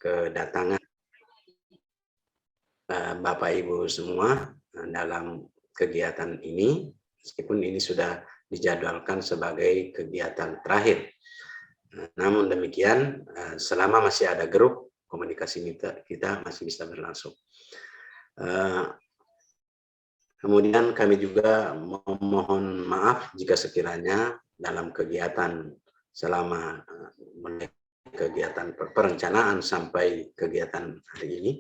kedatangan Bapak Ibu semua dalam kegiatan ini, meskipun ini sudah dijadwalkan sebagai kegiatan terakhir. Namun demikian, selama masih ada grup, komunikasi kita masih bisa berlangsung. Kemudian kami juga memohon maaf jika sekiranya dalam kegiatan selama kegiatan perencanaan sampai kegiatan hari ini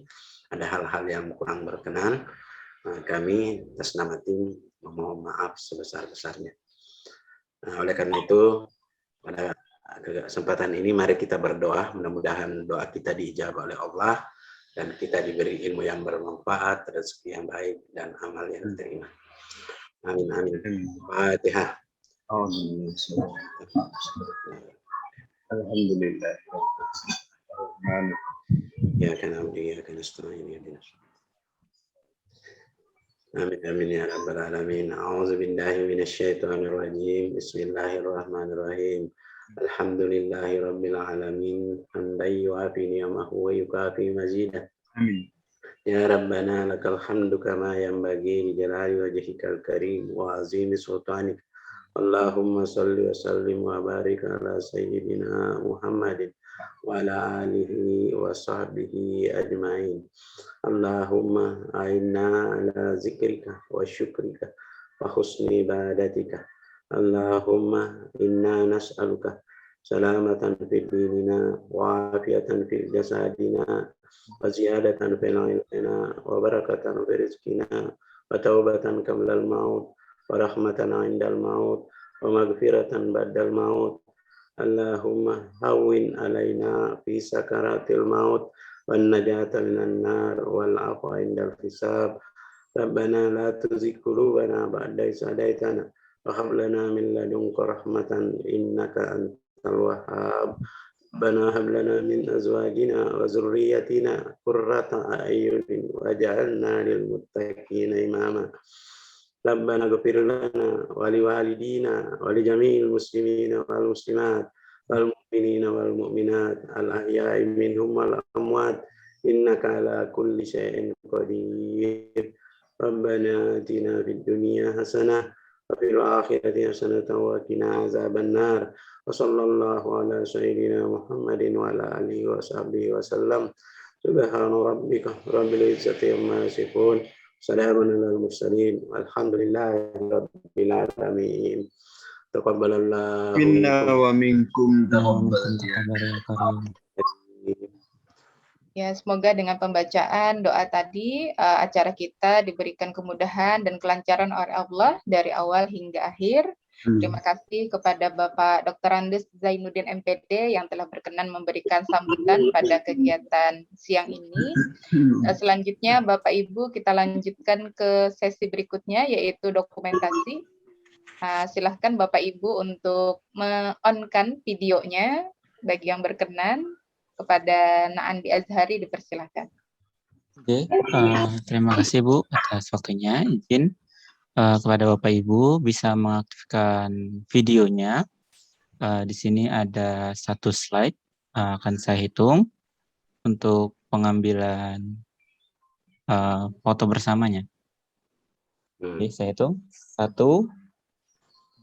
ada hal-hal yang kurang berkenan. Kami atas nama tim memohon maaf sebesar-besarnya. Oleh karena itu, pada kesempatan ini mari kita berdoa, mudah-mudahan doa kita dijawab oleh Allah dan kita diberi ilmu yang bermanfaat, rezeki yang baik dan amal yang diterima. Amin amin. Fatihah. Alhamdulillah. Ya kana abdi ya kana nasta'in ya dinas. Amin amin ya rabbal alamin. A'udzu billahi minasy syaithanir rajim. Bismillahirrahmanirrahim. Alhamdulillahi rabbil alamin. Hamdan yu'afi ni'amahu wa yukafi mazidah. Amin. Ya Rabbana lakal hamdu kama yanbaghi li jalali wajhikal karim wa azimi sultanik. Allahumma salli wa sallim wa barik ala sayyidina Muhammadin wa ala alihi wa sahbihi ajma'in. Allahumma a'inna ala zikrika wa syukrika wa husni ibadatika. Allahumma inna nas'aluka salamatan fi dinina wa afiyatan fi jasadina wa ziyadatan fi ilmina wa barakatan fi rizqina wa taubatan qabla al-maut wa rahmatan 'inda al-maut wa maghfiratan ba'da al-maut. Allahumma hawwin alaina fi sakaratil maut wan najata minan nar wal 'afwa 'inda al-hisab. Rabbana la tuzigh qulubana ba'da idh hadaytana wa hab lana min ladunka rahmatan innaka antal wahhab. Rabbana hab lana min azwajina wa dzurriyyatina qurrata a'yunin waj'alna lil muttaqina imama. Rabbana ighfir lana wa liwalidina wa li jami'il muslimina wal muslimat wal mu'minina wal mu'minat al ahya'i minhum wal amwat innaka ala kulli syai'in qadir. Rabbana atina fid dunya hasanah wa fil akhirati hasanatan wa qina azaban nar. Wa sallallahu ala sayyidina Muhammadin wa ala alihi wa sahbihi wa sallam. Subhana rabbika rabbil izzati amma yasifun. Salamun alal mursalin. Alhamdulillahi rabbil alamin. Taqabbalallahu Minna wa minkum. Ya, semoga dengan pembacaan doa tadi acara kita diberikan kemudahan dan kelancaran oleh Allah dari awal hingga akhir. Terima kasih kepada Bapak Dr. Andes Zainuddin MPD yang telah berkenan memberikan sambutan pada kegiatan siang ini. Selanjutnya Bapak Ibu kita lanjutkan ke sesi berikutnya yaitu dokumentasi. Silahkan Bapak Ibu untuk me-on-kan videonya bagi yang berkenan. Kepada Naandi Azhari dipersilahkan. Oke, terima kasih Bu atas waktunya. Izin kepada Bapak Ibu bisa mengaktifkan videonya. Di sini ada satu slide akan saya hitung untuk pengambilan foto bersamanya. Oke, saya hitung 1,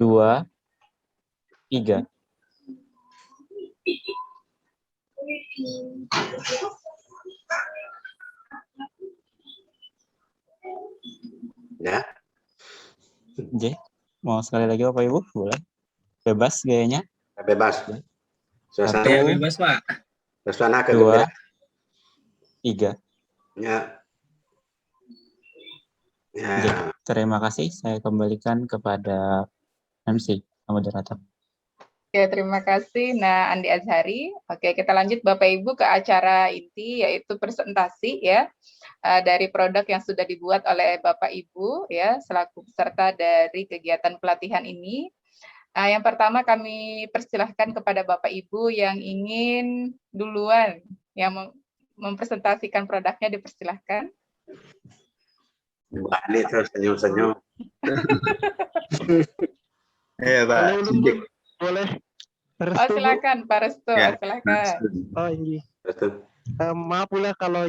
2, 3. Ya. Oke, mau sekali lagi Bapak Ibu? Boleh? Bebas gayanya? Bebas. Suasana bebas, Pak. Suasana 2, 3. Ya. Ya. Oke, terima kasih. Saya kembalikan kepada MC, moderator. Oke, terima kasih Naandi Azhari. Oke, kita lanjut Bapak Ibu ke acara inti yaitu presentasi ya dari produk yang sudah dibuat oleh Bapak Ibu ya selaku peserta dari kegiatan pelatihan ini. Yang pertama kami persilahkan kepada Bapak Ibu yang ingin duluan yang mempresentasikan produknya dipersilahkan. Mbak Ani terus senyum-senyum. Ya Pak. Boleh. Oh silakan Pak Restu, Ya, silakan. Oh iya. Restu. Maaf pula kalau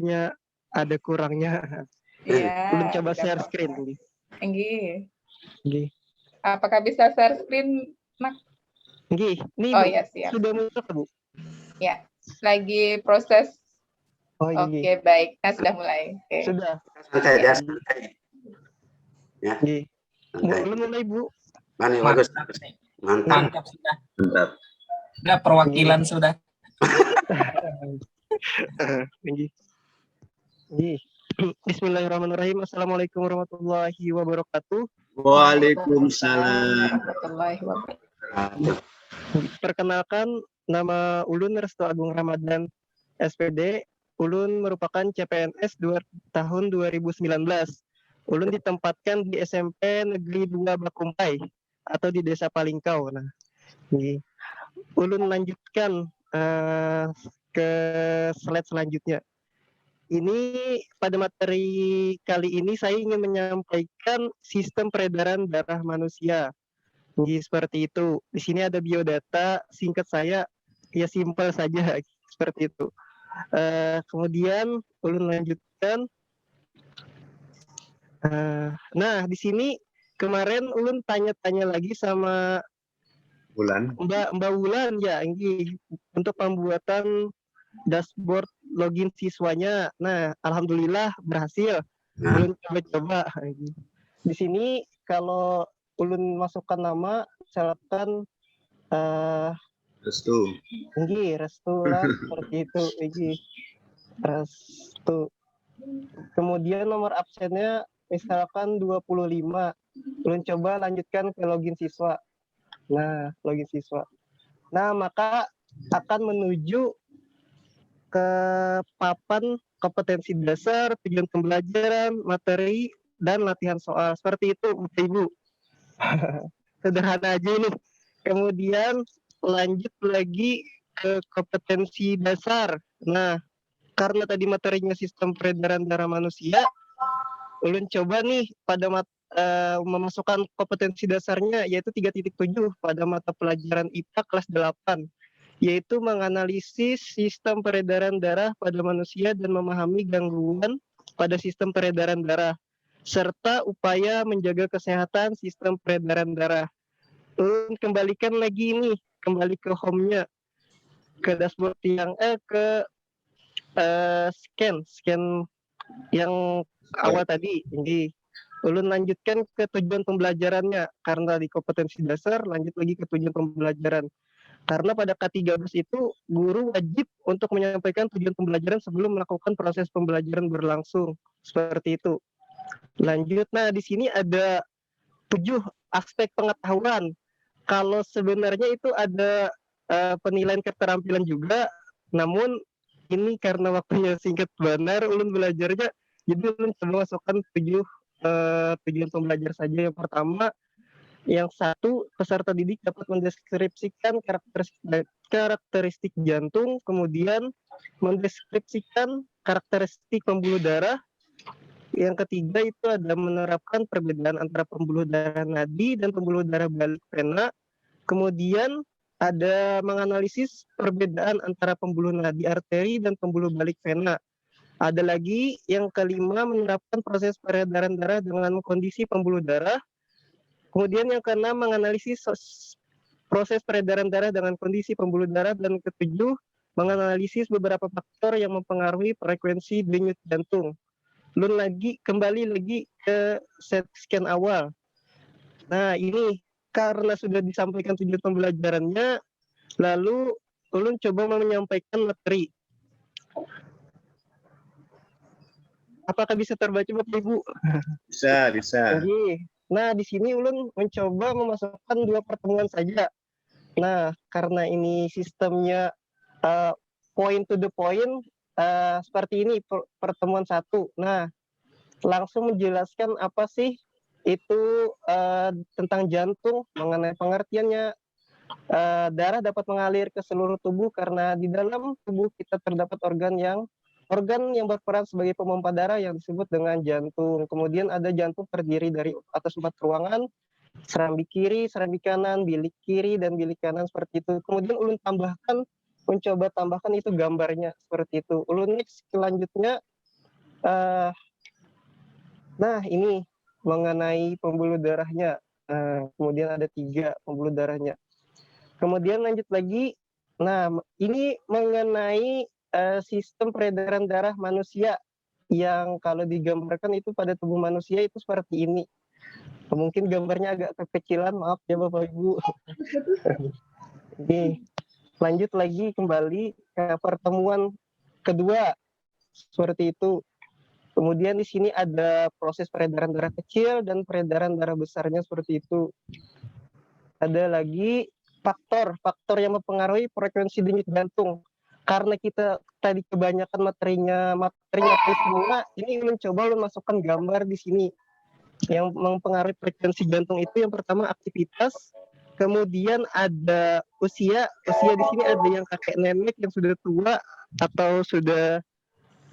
ada kurangnya. Iya. Belum coba tidak share apa-apa. screen. Nggih. Nggih. Apakah bisa share screen, Mak? Nggih. Nih, Oh Bu. ya, siap. Sudah muncul, Bu? Ya, lagi proses. Oh, iya. Oke, baik. Nah, sudah mulai. Oke. Sudah. Santai ya, santai. Ya, Nggih. santai. Mulai, Bu. Mani bagus. Mantap. Mantap sudah. Mantap. Sudah perwakilan sudah. Nggih. Nggih. Bismillahirrahmanirrahim. Assalamualaikum warahmatullahi wabarakatuh. Waalaikumsalam. Warahmatullahi wabarakatuh. Perkenalkan, nama Ulun Restu Agung Ramadan, SPD. Ulun merupakan CPNS tahun 2019. Ulun ditempatkan di SMP Negeri 2 Bakumpai atau di Desa Palingkau. Nah, ini. Ulun lanjutkan ke slide selanjutnya. Ini pada materi kali ini saya ingin menyampaikan sistem peredaran darah manusia. Jadi seperti itu. Di sini ada biodata, singkat saya ya simpel saja seperti itu. Kemudian ulun lanjutkan. Nah, di sini kemarin ulun tanya-tanya lagi sama Bulan. Mbak Wulan ya, ini untuk pembuatan dashboard login siswanya. Nah, alhamdulillah berhasil. Ulun coba-coba. Di sini kalau ulun masukkan nama, misalkan Restu. Restu lah seperti itu. Restu. Kemudian nomor absennya misalkan 25. Ulun coba lanjutkan ke login siswa. Nah, login siswa. Nah, maka akan menuju ke papan kompetensi dasar, tujuan pembelajaran, materi, dan latihan soal. Seperti itu, Bapak Ibu. Sederhana aja ini. Kemudian lanjut lagi ke kompetensi dasar. Nah, karena tadi materinya sistem peredaran darah manusia, ulun coba nih pada memasukkan kompetensi dasarnya yaitu 3.7 pada mata pelajaran IPA kelas 8. Yaitu menganalisis sistem peredaran darah pada manusia dan memahami gangguan pada sistem peredaran darah, serta upaya menjaga kesehatan sistem peredaran darah. Kembalikan lagi ini, kembali ke home-nya, ke dashboard yang scan yang awal tadi. Jadi ulun lanjutkan ke tujuan pembelajarannya, karena di kompetensi dasar lanjut lagi ke tujuan pembelajaran. Karena pada K13 itu guru wajib untuk menyampaikan tujuan pembelajaran sebelum melakukan proses pembelajaran berlangsung. Seperti itu. Lanjut, nah di sini ada 7 aspek pengetahuan. Kalau sebenarnya itu ada penilaian keterampilan juga, namun ini karena waktunya singkat benar, ulun belajarnya, jadi ulun coba masukkan 7 tujuan pembelajar saja. Yang pertama, yang satu, peserta didik dapat mendeskripsikan karakteristik jantung, kemudian mendeskripsikan karakteristik pembuluh darah. Yang ketiga itu ada menerapkan perbedaan antara pembuluh darah nadi dan pembuluh darah balik vena. Kemudian ada menganalisis perbedaan antara pembuluh nadi arteri dan pembuluh balik vena. Ada lagi yang kelima, menerapkan proses peredaran darah dengan kondisi pembuluh darah. Kemudian yang keenam, menganalisis proses peredaran darah dengan kondisi pembuluh darah. Dan ketujuh, menganalisis beberapa faktor yang mempengaruhi frekuensi denyut jantung. Ulun kembali lagi ke set scan awal. Nah, ini karena sudah disampaikan tujuan pembelajarannya, lalu ulun coba menyampaikan materi. Apakah bisa terbaca Bapak Ibu? Bisa. Nah, di sini ulun mencoba memasukkan 2 pertemuan saja. Nah, karena ini sistemnya point to the point, seperti ini pertemuan 1. Nah, langsung menjelaskan apa sih itu tentang jantung, mengenai pengertiannya. Darah dapat mengalir ke seluruh tubuh karena di dalam tubuh kita terdapat organ yang berperan sebagai pemompa darah yang disebut dengan jantung. Kemudian ada jantung terdiri dari atas 4 ruangan, serambi kiri, serambi kanan, bilik kiri, dan bilik kanan, seperti itu. Kemudian ulun tambahkan mencoba tambahkan itu gambarnya seperti itu. Ulun next selanjutnya, nah ini mengenai pembuluh darahnya. Kemudian ada 3 pembuluh darahnya. Kemudian lanjut lagi, nah ini mengenai sistem peredaran darah manusia yang kalau digambarkan itu pada tubuh manusia itu seperti ini. Mungkin gambarnya agak kekecilan, maaf ya Bapak Ibu. Oke, lanjut lagi kembali ke pertemuan kedua seperti itu. Kemudian di sini ada proses peredaran darah kecil dan peredaran darah besarnya seperti itu. Ada lagi faktor yang mempengaruhi frekuensi denyut jantung. Karena kita tadi kebanyakan materinya semua, ini mencoba masukkan gambar di sini. Yang mempengaruhi frekuensi jantung itu yang pertama aktivitas, kemudian ada usia di sini ada yang kakek nenek yang sudah tua atau sudah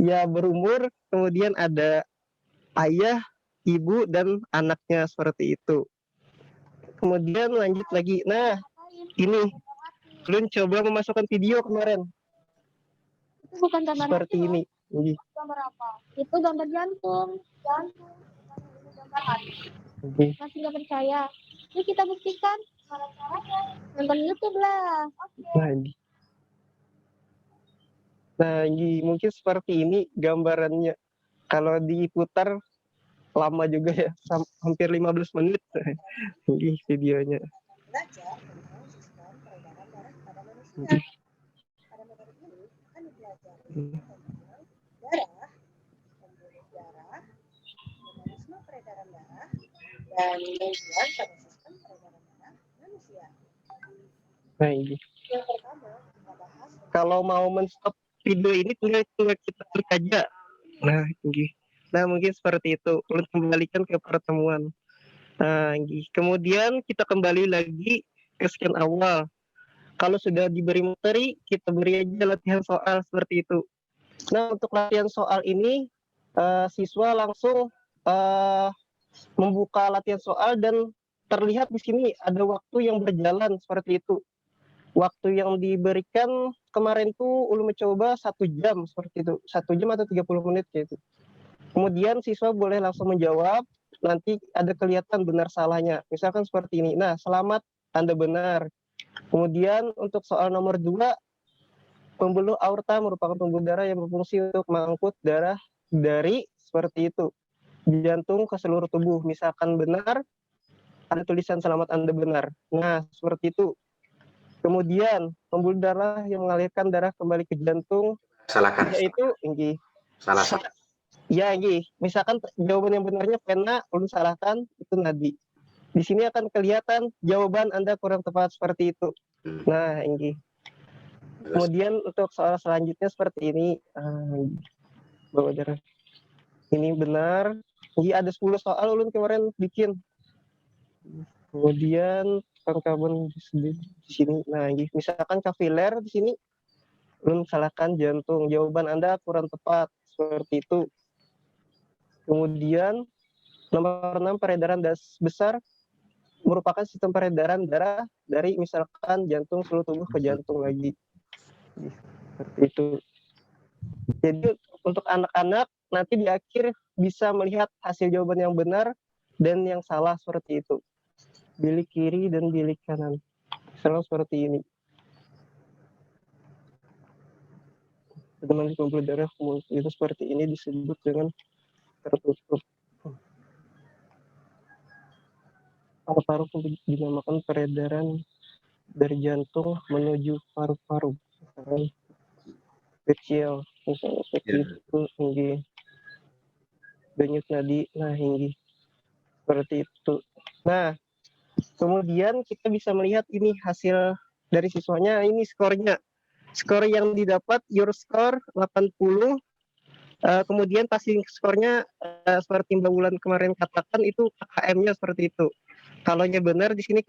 ya berumur, kemudian ada ayah, ibu dan anaknya seperti itu. Kemudian lanjut lagi, nah ini belum coba memasukkan video kemarin Itu bukan gambar seperti hati, ini. Ini. gambar apa? Itu gambar jantung. Jantung. Ini gambar hati. Oke. Masih nggak percaya? Yuk kita buktikan. Cara caranya. Nonton YouTube lah. Oke. Nah, ini mungkin seperti ini gambarannya. Kalau diputar lama juga ya, hampir 15 menit. Ini videonya. Belajar tentang sistem peredaran darah pada manusia. Pada metode ini akan dipelajari tentang darah, pembuluh darah, mekanisme peredaran darah, dan tujuan pada sistem peredaran darah manusia. Nah, ini. Yang pertama, kita bahas Kalau mau men-stop video ini tinggal kita klik aja. Nah, ini. Nah, mungkin seperti itu. Ulun kembalikan ke pertemuan. Nah, ini. Kemudian kita kembali lagi ke scan awal. Kalau sudah diberi materi, kita beri aja latihan soal seperti itu. Nah, untuk latihan soal ini, siswa langsung membuka latihan soal dan terlihat di sini ada waktu yang berjalan seperti itu. Waktu yang diberikan kemarin tuh ulun mencoba 1 jam seperti itu. 1 jam atau 30 menit gitu. Kemudian siswa boleh langsung menjawab, nanti ada kelihatan benar salahnya. Misalkan seperti ini. Nah, selamat, Anda benar. Kemudian untuk soal nomor 2, pembuluh aorta merupakan pembuluh darah yang berfungsi untuk mengangkut darah dari seperti itu jantung ke seluruh tubuh. Misalkan benar, ada tulisan selamat Anda benar. Nah, seperti itu. Kemudian pembuluh darah yang mengalirkan darah kembali ke jantung, Salahkan. yaitu ini. Salah. Ya, ini. Misalkan jawaban yang benarnya pena, ulun salahkan, itu nadi. Di sini akan kelihatan jawaban Anda kurang tepat seperti itu. Nah, ini. Kemudian untuk soal selanjutnya seperti ini. Bawa darah. Ini benar. Ini ada 10 soal ulun kemarin bikin. Kemudian karbon di sini. Nah, ini misalkan kapiler di sini, ulun salahkan jantung. Jawaban Anda kurang tepat seperti itu. Kemudian nomor 6, peredaran das besar merupakan sistem peredaran darah dari misalkan jantung seluruh tubuh ke jantung lagi. Seperti itu. Jadi untuk anak-anak nanti di akhir bisa melihat hasil jawaban yang benar dan yang salah seperti itu. Bilik kiri dan bilik kanan. Selalu seperti ini. Teman pembuluh darah itu seperti ini disebut dengan tertutup. Paru-paru dinamakan peredaran dari jantung menuju paru-paru. Kecil, misalnya seperti itu, tinggi. Denyut nadi, nah tinggi. Seperti itu. Nah, kemudian kita bisa melihat ini hasil dari siswanya, ini skornya. Skor yang didapat, your score 80. Kemudian passing skornya seperti Mbak Wulan kemarin katakan itu KKM-nya seperti itu. Kalaunya benar di sini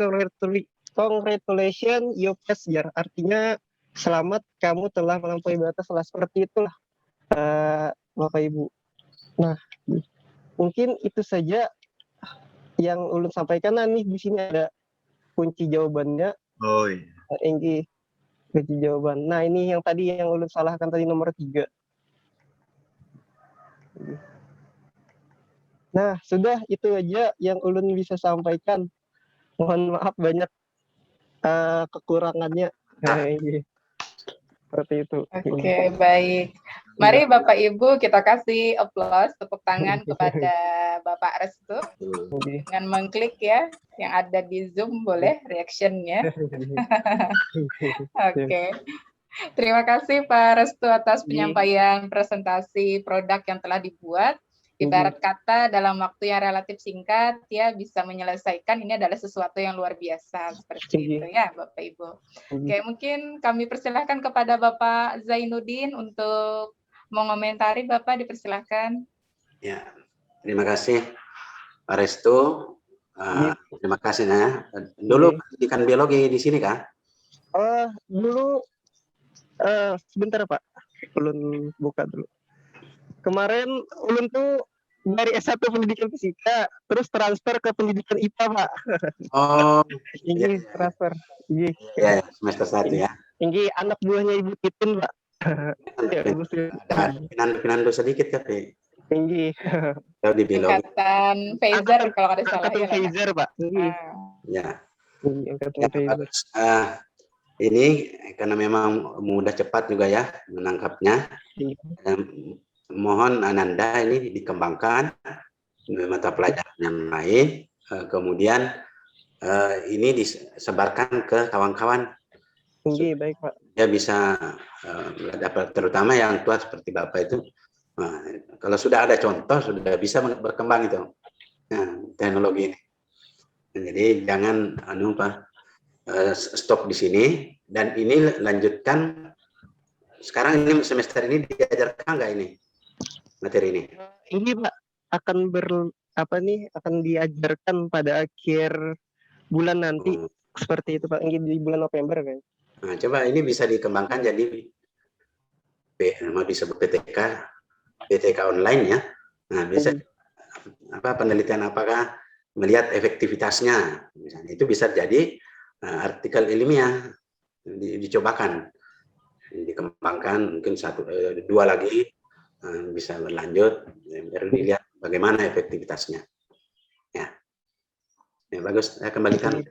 congratulations you passed ya. Artinya selamat kamu telah melampaui batas lah, seperti itulah Bapak Ibu. Nah, mungkin itu saja yang ulun sampaikan. Nah, nih di sini ada kunci jawabannya. Oh iya. Enggi. kunci jawaban. Nah, ini yang tadi yang ulun salahkan tadi nomor 3. Nah, sudah itu aja yang ulun bisa sampaikan. Mohon maaf banyak kekurangannya. Seperti itu. Oke, baik. Mari Bapak Ibu kita kasih applause, tepuk tangan kepada Bapak Restu dengan mengklik ya yang ada di Zoom, boleh reaction-nya. Oke. Terima kasih Pak Restu atas penyampaian presentasi produk yang telah dibuat. Ibarat kata dalam waktu yang relatif singkat ya bisa menyelesaikan, ini adalah sesuatu yang luar biasa seperti itu ya Bapak Ibu. Oke, mungkin kami persilahkan kepada Bapak Zainuddin untuk mengomentari. Bapak dipersilahkan. Ya, terima kasih Pak Restu. Terima kasih ya. Dulu pendidikan biologi di sini kan? Dulu sebentar Pak, ulun buka dulu. Kemarin ulun tuh dari S1 pendidikan fisika, terus transfer ke pendidikan IPA Pak. Oh, Ini transfer. Iya, semester 1 ya. Ini anak buahnya Ibu Titin Pak. Ada pinandu sedikit tapi. Tinggi. Kalau di biologi. Angkatan Pfizer kalau ada salah. Angkatan Pfizer Pak. Ya. Angkatan Pfizer. Ini karena memang mudah cepat juga ya menangkapnya. Mohon Ananda ini dikembangkan mata pelajaran yang lain, kemudian ini disebarkan ke kawan-kawan. Baik Pak. Ya bisa dapat, terutama yang tua seperti Bapak itu. Kalau sudah ada contoh sudah bisa berkembang itu teknologi ini. Jadi jangan stop di sini, dan ini lanjutkan. Sekarang ini semester ini diajarkan nggak ini materi ini? Ini Pak akan akan diajarkan pada akhir bulan nanti seperti itu Pak, ini di bulan November kan. Nah, coba ini bisa dikembangkan jadi mau disebut PTK online ya. Nah, bisa penelitian apakah melihat efektivitasnya, misalnya itu bisa jadi artikel ilmiah, dicobakan, dikembangkan mungkin 2 lagi bisa berlanjut, baru dilihat bagaimana efektivitasnya. Ya, bagus. Saya kembalikan.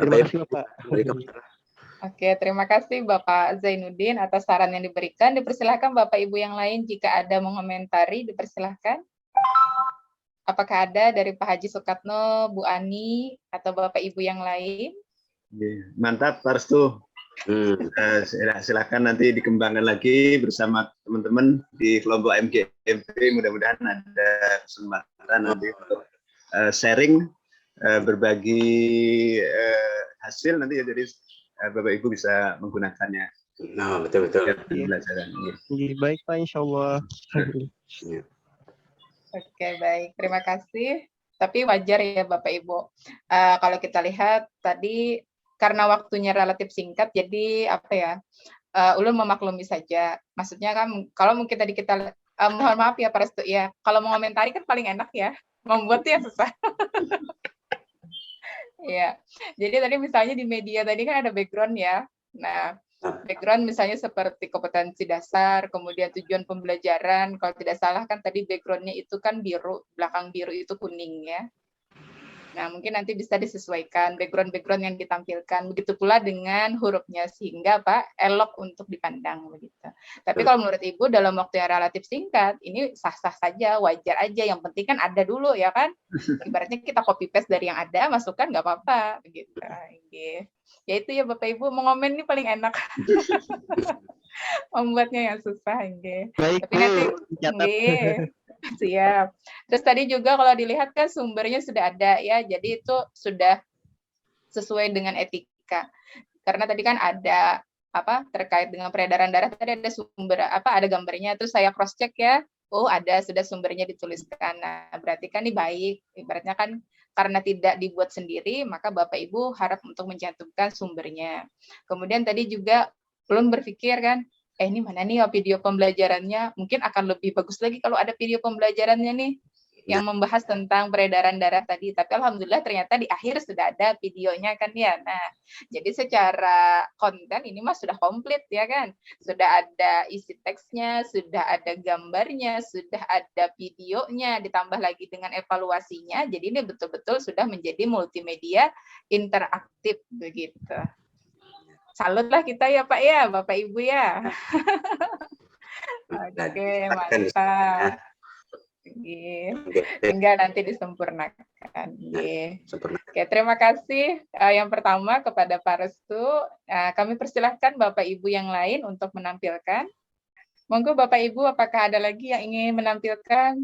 Terima kasih Bapak. Oke, terima kasih Bapak Zainuddin atas saran yang diberikan. Dipersilahkan Bapak Ibu yang lain jika ada mengomentari, dipersilahkan. Apakah ada dari Pak Haji Sukatno, Bu Ani, atau Bapak Ibu yang lain? Mantap Pak Restu. Silakan nanti dikembangkan lagi bersama teman-teman di kelompok MGMP. Mudah-mudahan ada kesempatan nanti untuk sharing, berbagi hasil nanti ya, jadi Bapak Ibu bisa menggunakannya. Betul. Pembelajaran. Baik Pak, insya Allah. Oke, baik. Terima kasih. Tapi wajar ya Bapak Ibu. Kalau kita lihat tadi karena waktunya relatif singkat, jadi ulun memaklumi saja. Maksudnya kan kalau mungkin tadi kita mohon maaf ya Pak Restu ya. Kalau mengomentari kan paling enak ya. Membuatnya susah. Ya. Jadi tadi misalnya di media tadi kan ada background ya. Nah, background misalnya seperti kompetensi dasar, kemudian tujuan pembelajaran. Kalau tidak salah kan tadi background-nya itu kan biru, belakang biru itu kuning ya. Nah, mungkin nanti bisa disesuaikan background-background yang ditampilkan. Begitu pula dengan hurufnya, sehingga elok untuk dipandang begitu. Tapi kalau menurut Ibu dalam waktu yang relatif singkat, ini sah-sah saja, wajar aja. Yang penting kan ada dulu ya kan. Ibaratnya kita copy paste dari yang ada, masukkan nggak apa-apa begitu. Ya itu ya Bapak Ibu, mengomen ini paling enak. Membuatnya yang susah. Baik, tapi nanti siap. Terus tadi juga kalau dilihat kan sumbernya sudah ada ya, jadi itu sudah sesuai dengan etika. Karena tadi kan ada terkait dengan peredaran darah, tadi ada sumber ada gambarnya, terus saya cross check ya, ada sudah sumbernya dituliskan. Nah, berarti kan ini baik. Ibaratnya kan karena tidak dibuat sendiri, maka Bapak Ibu harap untuk mencantumkan sumbernya. Kemudian tadi juga belum berpikir kan, ini mana nih video pembelajarannya, mungkin akan lebih bagus lagi kalau ada video pembelajarannya nih. yang membahas tentang peredaran darah tadi. Tapi alhamdulillah ternyata di akhir sudah ada videonya kan ya. Nah, jadi secara konten ini mas sudah komplit ya kan. Sudah ada isi teksnya, sudah ada gambarnya, sudah ada videonya, ditambah lagi dengan evaluasinya. Jadi ini betul-betul sudah menjadi multimedia interaktif begitu. Salutlah kita ya Pak ya, Bapak Ibu ya. Oke, mantap. Tinggal nanti disempurnakan. Oke, terima kasih. Yang pertama kepada Pak Restu, kami persilahkan Bapak Ibu yang lain untuk menampilkan. Monggo Bapak Ibu, apakah ada lagi yang ingin menampilkan?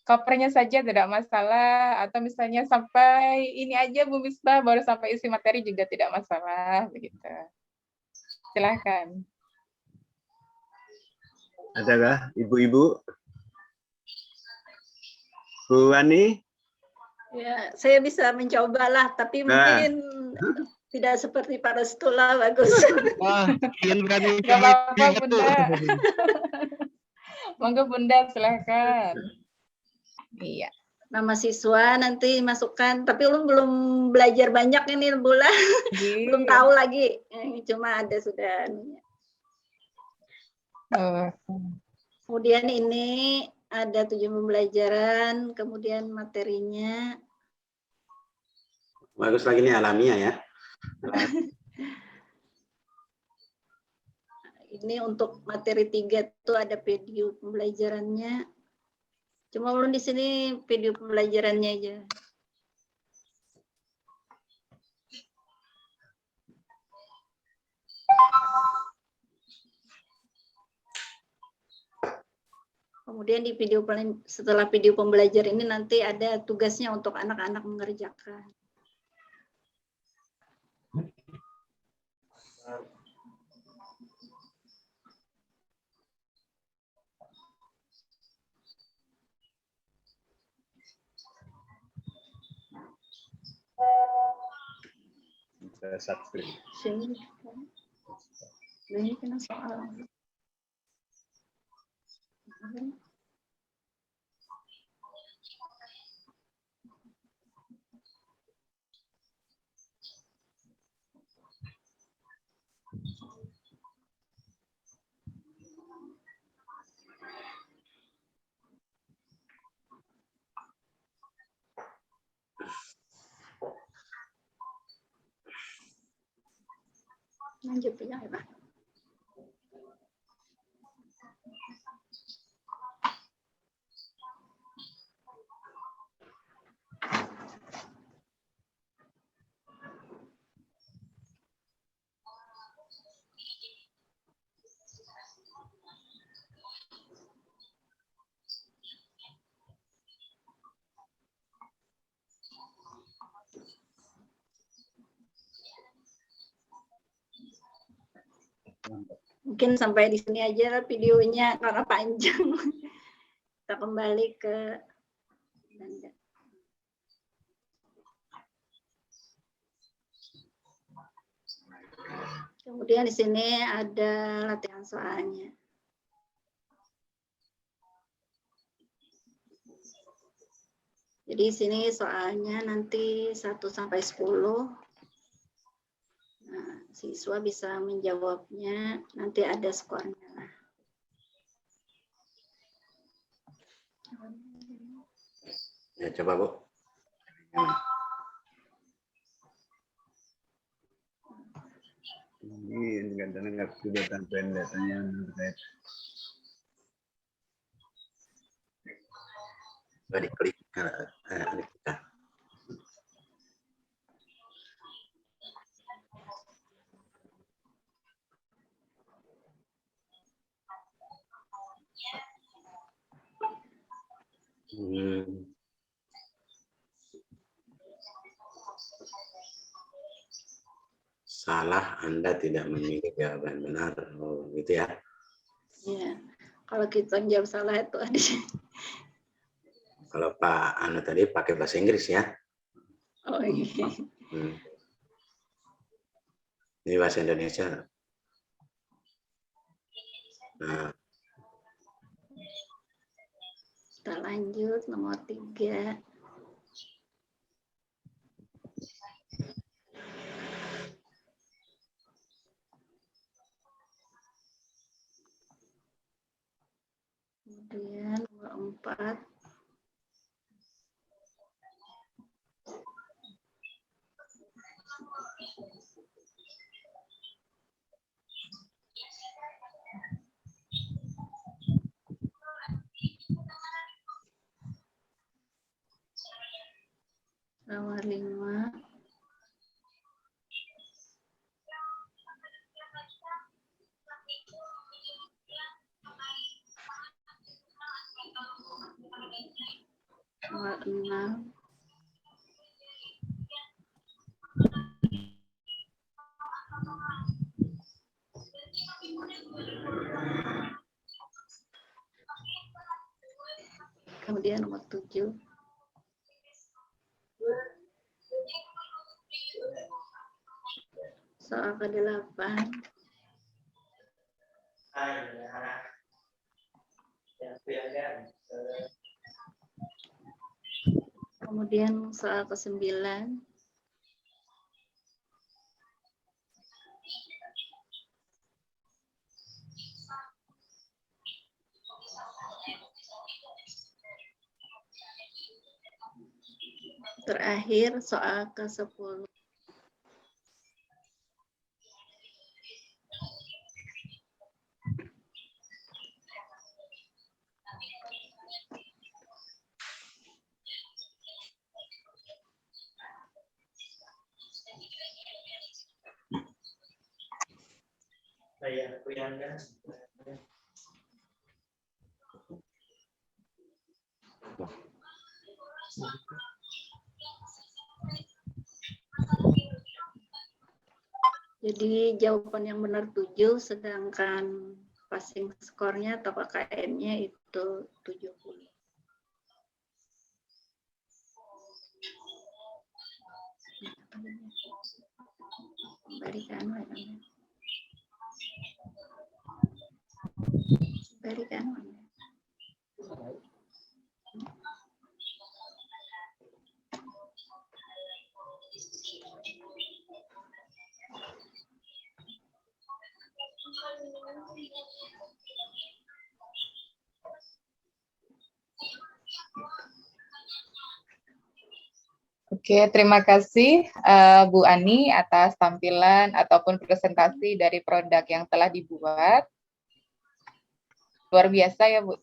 Covernya saja tidak masalah, atau misalnya sampai ini aja Bu Misbah, baru sampai isi materi juga tidak masalah, begitu. Silahkan. Adakah ibu-ibu? Bu Wani? Ya, saya bisa mencoba lah, tapi mungkin tidak seperti Pak Restu lah, bagus. Wah, Gak apa-apa Bunda. Monggo Bunda, silahkan. Iya. Nama siswa nanti masukkan, tapi belum belajar banyak ini Bula. Belum tahu lagi, cuma ada sudah. Kemudian ini ada tujuan pembelajaran, kemudian materinya. Bagus lagi nih alamiah ya. Ini untuk materi 3 itu ada video pembelajarannya. Cuma belum di sini video pembelajarannya aja. Kemudian di setelah video pembelajaran ini nanti ada tugasnya untuk anak-anak mengerjakan. Ini kena soal. Lanjut ya, Pak. Mungkin sampai di sini aja videonya karena panjang. Kita kembali ke Nanda. Kemudian di sini ada latihan soalnya. Jadi di sini soalnya nanti 1 sampai 10. Nah, siswa bisa menjawabnya, nanti ada skornya. Ya, coba Bu. Ini kadang-kadang sudah tambahin datanya terkait. Diklik. Salah, Anda tidak memiliki jawaban benar. Oh, gitu ya. Iya. Kalau kita jawab salah itu ada. Kalau Pak Anu tadi pakai bahasa Inggris ya. Oh iya. Ini bahasa Indonesia. Nah. Kita lanjut nomor 3. Kemudian nomor 4. Nomor 5. Nomor 6. Kemudian nomor 7. Soal ke-8. Kemudian soal ke-9. Terakhir soal ke-10. Jadi jawaban yang benar 7, sedangkan passing skornya atau KKM-nya itu 70. Berikan. Oke, terima kasih Bu Ani atas tampilan ataupun presentasi dari produk yang telah dibuat. Luar biasa ya Bu.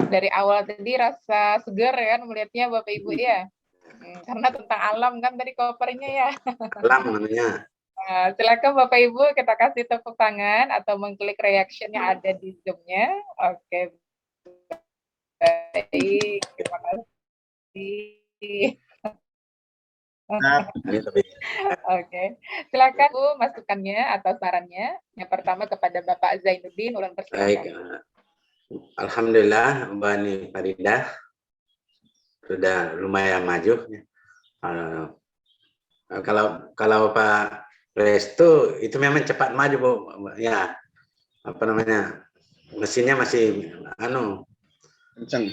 Dari awal tadi rasa segar ya melihatnya Bapak Ibu ya. Karena tentang alam kan tadi covernya ya. Alam namanya. Silakan Bapak Ibu kita kasih tepuk tangan atau mengklik reaction yang ada di Zoom-nya. Oke. Baik, terima kasih. Oke, silakan Bu masukannya atau sarannya. Yang pertama kepada Bapak Zainuddin, ulun persilakan. Baik, alhamdulillah Mbak Ani Faridah sudah lumayan maju. Kalau Pak Restu itu memang cepat maju Bu. Ya, apa namanya, mesinnya masih kencang.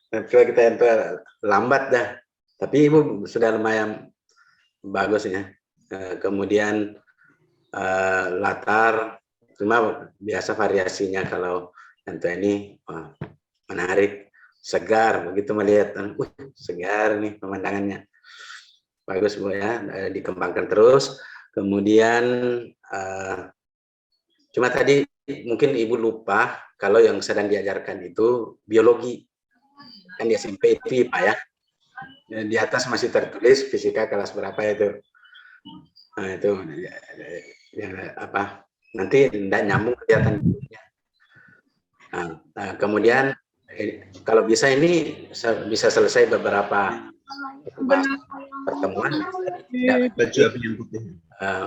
Kalau kita itu lambat dah. Tapi Ibu sudah lumayan bagus ya. Kemudian latar, cuma biasa variasinya kalau tentu ini menarik, segar begitu melihat, segar nih pemandangannya. Bagus Bu ya, dikembangkan terus. Kemudian cuma tadi mungkin Ibu lupa kalau yang sedang diajarkan itu biologi. Kan di SMP itu Pak ya. Di atas masih tertulis fisika kelas berapa itu. Nah, itu ya, apa nanti tidak nyambung kegiatan. Nah, kemudian kalau bisa ini bisa selesai beberapa pertemuan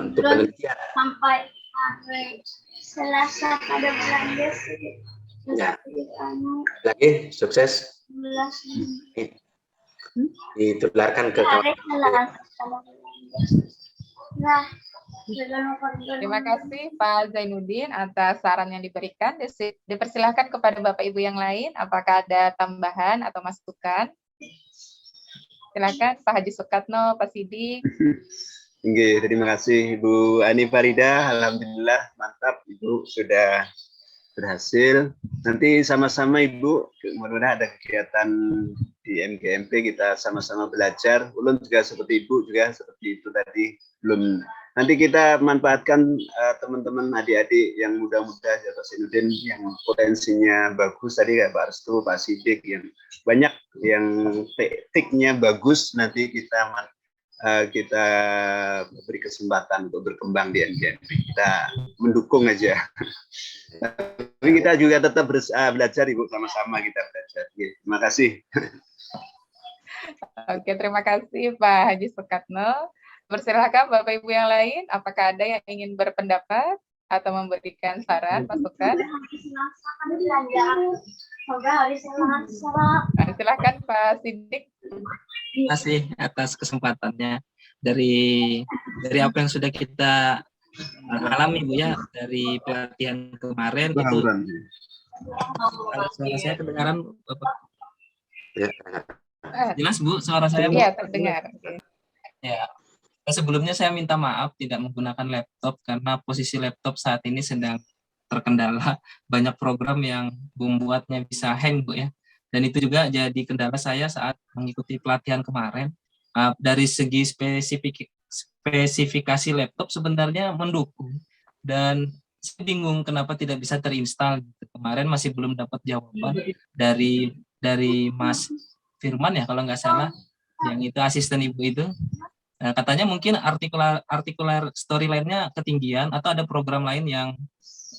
untuk penelitian sampai Selasa pada bulan ya. Lagi sukses ditularkan ke kawan. Terima kasih Pak Zainuddin atas saran yang diberikan. Dipersilahkan kepada Bapak Ibu yang lain, apakah ada tambahan atau masukan? Silakan Pak Haji Sukatno, Pak Sidik. Oke, terima kasih Ibu Ani Farida. Alhamdulillah mantap Ibu sudah berhasil. Nanti sama-sama Ibu, mudah-mudahan ada kegiatan di MGMP kita sama-sama belajar. Ulun juga seperti Ibu juga seperti itu tadi belum. Nanti kita manfaatkan teman-teman adik-adik yang muda-muda ya Pak Zainuddin yang potensinya bagus tadi ya Pak Restu, Pak Sidik yang banyak yang tekniknya bagus, nanti kita beri kesempatan untuk berkembang di MGMP. Kita mendukung aja. Tapi kita juga tetap belajar Ibu, sama-sama kita belajar. Terima kasih. Oke, terima kasih Pak Haji Sukatno. Persilahkan Bapak Ibu yang lain, apakah ada yang ingin berpendapat atau memberikan saran, masukan? Silakan Pak Sidik. Terima kasih atas kesempatannya. Dari apa yang sudah kita alami Bu ya, dari pelatihan kemarin itu. Kalau suara saya kedengaran Bapak? Jelas Bu suara saya Bu? Iya, terdengar. Ya. Sebelumnya saya minta maaf tidak menggunakan laptop karena posisi laptop saat ini sedang terkendala banyak program yang membuatnya bisa hang Bu ya. Dan itu juga jadi kendala saya saat mengikuti pelatihan kemarin. Dari segi spesifikasi laptop sebenarnya mendukung dan saya bingung kenapa tidak bisa terinstall. Kemarin masih belum dapat jawaban dari Mas Firman ya kalau nggak salah, yang itu asisten Ibu itu. Katanya mungkin artikular storyline-nya ketinggian atau ada program lain yang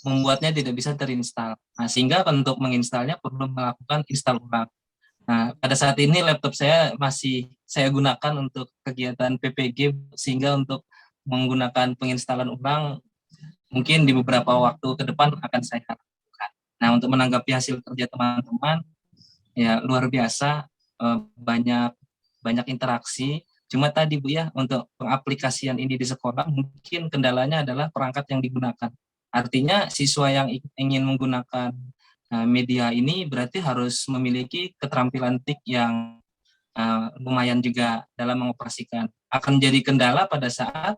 membuatnya tidak bisa terinstall. Nah, sehingga untuk menginstalnya perlu melakukan install ulang. Nah, pada saat ini laptop saya masih saya gunakan untuk kegiatan PPG, sehingga untuk menggunakan penginstalan ulang mungkin di beberapa waktu ke depan akan saya lakukan. Nah, untuk menanggapi hasil kerja teman-teman, ya luar biasa, banyak interaksi. Cuma tadi Bu ya, untuk pengaplikasian ini di sekolah mungkin kendalanya adalah perangkat yang digunakan. Artinya siswa yang ingin menggunakan media ini berarti harus memiliki keterampilan TIK yang lumayan juga dalam mengoperasikan. Akan jadi kendala pada saat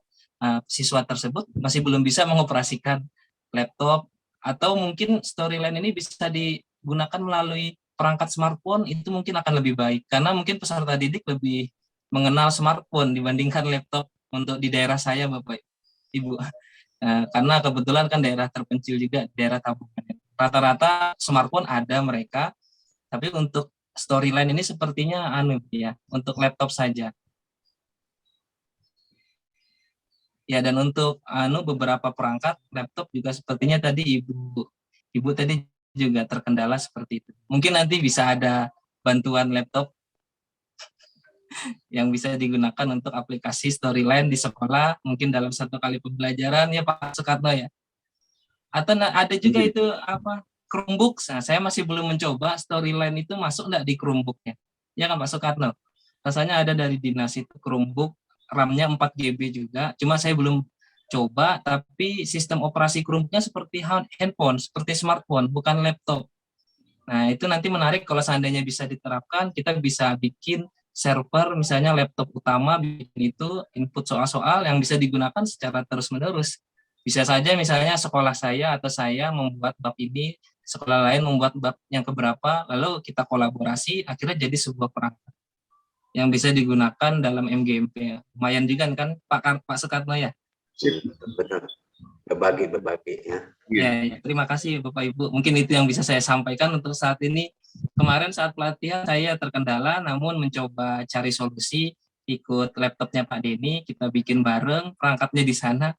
siswa tersebut masih belum bisa mengoperasikan laptop, atau mungkin storyline ini bisa digunakan melalui perangkat smartphone, itu mungkin akan lebih baik. Karena mungkin peserta didik lebih mengenal smartphone dibandingkan laptop untuk di daerah saya Bapak Ibu. Karena kebetulan kan daerah terpencil juga, daerah tabungan. Rata-rata smartphone ada mereka, tapi untuk storyline ini sepertinya ya, untuk laptop saja. Ya, dan untuk beberapa perangkat laptop juga sepertinya tadi Ibu tadi juga terkendala seperti itu. Mungkin nanti bisa ada bantuan laptop yang bisa digunakan untuk aplikasi storyline di sekolah, mungkin dalam satu kali pembelajaran ya Pak Sukatno ya. Atau ada juga itu Chromebook. Nah, saya masih belum mencoba storyline itu masuk enggak di Chromebook-nya. Ya kan Pak Sukatno? Rasanya ada dari dinas itu Chromebook, RAM-nya 4 GB juga. Cuma saya belum coba, tapi sistem operasi Chromebook-nya seperti handphone, seperti smartphone, bukan laptop. Nah, itu nanti menarik kalau seandainya bisa diterapkan, kita bisa bikin server, misalnya laptop utama bikin itu input soal-soal yang bisa digunakan secara terus-menerus. Bisa saja misalnya sekolah saya atau saya membuat bab ini, sekolah lain membuat bab yang keberapa, lalu kita kolaborasi, akhirnya jadi sebuah perangkat yang bisa digunakan dalam MGMP. Lumayan juga kan Pak Sukatno ya? Benar. Berbagi ya. Ya, terima kasih Bapak Ibu. Mungkin itu yang bisa saya sampaikan untuk saat ini. Kemarin saat pelatihan saya terkendala, namun mencoba cari solusi, ikut laptopnya Pak Denny, kita bikin bareng, perangkatnya di sana.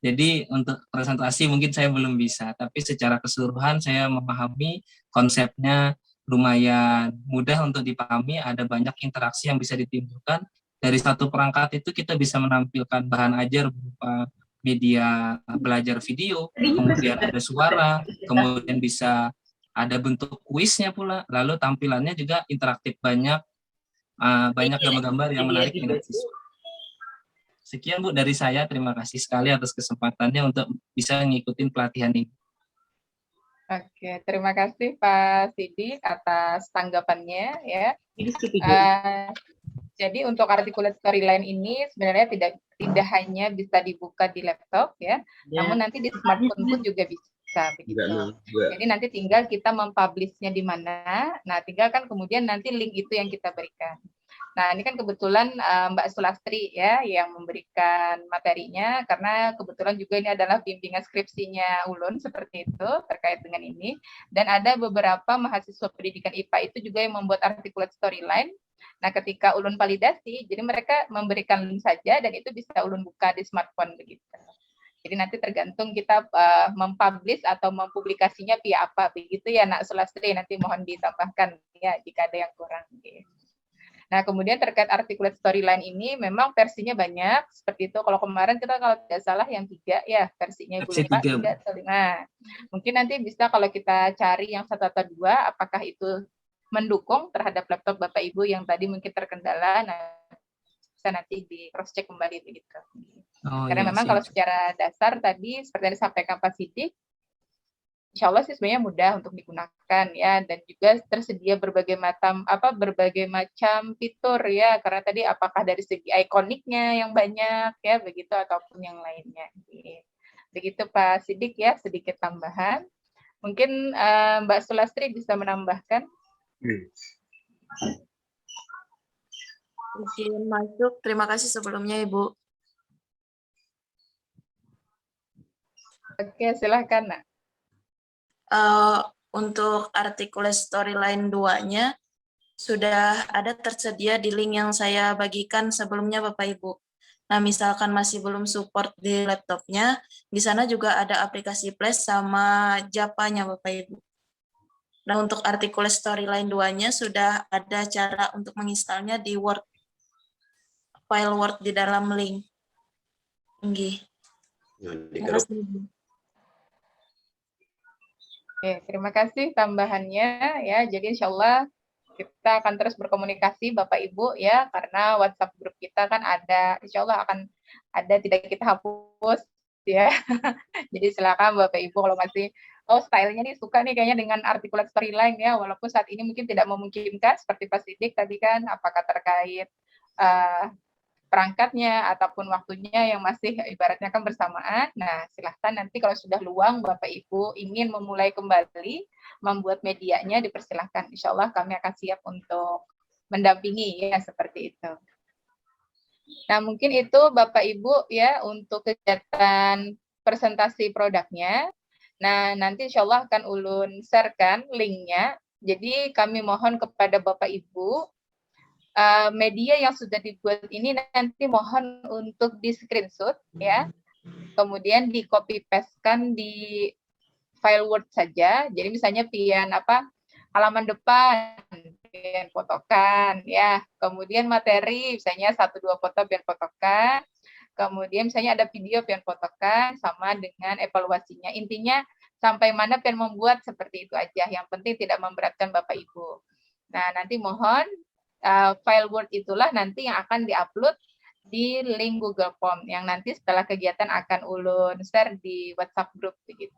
Jadi untuk presentasi mungkin saya belum bisa, tapi secara keseluruhan saya memahami konsepnya, lumayan mudah untuk dipahami, ada banyak interaksi yang bisa ditimbulkan. Dari satu perangkat itu kita bisa menampilkan bahan ajar berupa media belajar video, kemudian ada suara, kemudian bisa ada bentuk kuisnya pula, lalu tampilannya juga interaktif, banyak gambar-gambar yang menarik minat siswa. Sekian Bu dari saya, terima kasih sekali atas kesempatannya untuk bisa ngikutin pelatihan ini. Oke, terima kasih Pak Sidik atas tanggapannya ya. Jadi untuk articulate storyline ini sebenarnya tidak hanya bisa dibuka di laptop ya, namun nanti di smartphone pun juga bisa begitu. Jadi nanti tinggal kita mempublishnya di mana. Nah, tinggal kan kemudian nanti link itu yang kita berikan. Nah, ini kan kebetulan Mbak Sulastri ya yang memberikan materinya, karena kebetulan juga ini adalah bimbingan skripsinya Ulun seperti itu terkait dengan ini. Dan ada beberapa mahasiswa pendidikan IPA itu juga yang membuat articulate storyline. Nah, ketika Ulun validasi, jadi mereka memberikan link saja dan itu bisa Ulun buka di smartphone begitu. Jadi nanti tergantung kita mempublish atau mempublikasinya via apa begitu ya Nak Sulastri, nanti mohon ditambahkan ya jika ada yang kurang. Nah, kemudian terkait articulate storyline ini memang versinya banyak seperti itu. Kalau kemarin kita kalau tidak salah yang 3 ya versinya Ibu lupa 3 atau 5. Mungkin nanti bisa kalau kita cari yang 1 atau 2 apakah itu mendukung terhadap laptop Bapak Ibu yang tadi mungkin terkendala. Nah, bisa nanti di cross check kembali begitu. Karena memang kalau secara dasar tadi seperti yang disampaikan Pak Sidik, insya Allah sih sebenarnya mudah untuk digunakan ya, dan juga tersedia berbagai macam fitur ya, karena tadi apakah dari segi ikoniknya yang banyak ya begitu ataupun yang lainnya. Begitu Pak Sidik ya, sedikit tambahan. Mungkin Mbak Sulastri bisa menambahkan. Izin masuk. Terima kasih sebelumnya Ibu. Oke, silahkan Nak. Untuk articulate storyline 2-nya sudah ada tersedia di link yang saya bagikan sebelumnya Bapak Ibu. Nah, misalkan masih belum support di laptopnya, di sana juga ada aplikasi Flash sama Java-nya Bapak Ibu. Nah, untuk articulate storyline 2-nya sudah ada cara untuk menginstalnya di Word, file Word di dalam link. Terima kasih. Oke, terima kasih tambahannya ya. Jadi insya Allah kita akan terus berkomunikasi Bapak Ibu ya, karena WhatsApp grup kita kan ada, insya Allah akan ada, tidak kita hapus ya. Jadi silakan Bapak Ibu kalau masih stylenya nih suka nih kayaknya dengan articulate storyline ya, walaupun saat ini mungkin tidak memungkinkan seperti Pak Sidik tadi kan, apakah terkait perangkatnya ataupun waktunya yang masih ibaratnya kan bersamaan. Nah, silahkan nanti kalau sudah luang Bapak Ibu ingin memulai kembali membuat medianya, dipersilahkan. Insya Allah kami akan siap untuk mendampingi ya seperti itu. Nah, mungkin itu Bapak Ibu ya untuk kegiatan presentasi produknya. Nah, nanti insya Allah akan Ulun sharekan linknya. Jadi kami mohon kepada Bapak Ibu media yang sudah dibuat ini nanti mohon untuk di screenshot ya, kemudian di copy paste-kan di file Word saja. Jadi misalnya pian halaman depan pian fotokan ya, kemudian materi misalnya 1-2 foto pian fotokan, kemudian misalnya ada video pian fotokan sama dengan evaluasinya. Intinya sampai mana pian membuat seperti itu aja. Yang penting tidak memberatkan Bapak Ibu. Nah, nanti mohon file Word itulah nanti yang akan diupload di link Google Form yang nanti setelah kegiatan akan Ulun share di WhatsApp group begitu.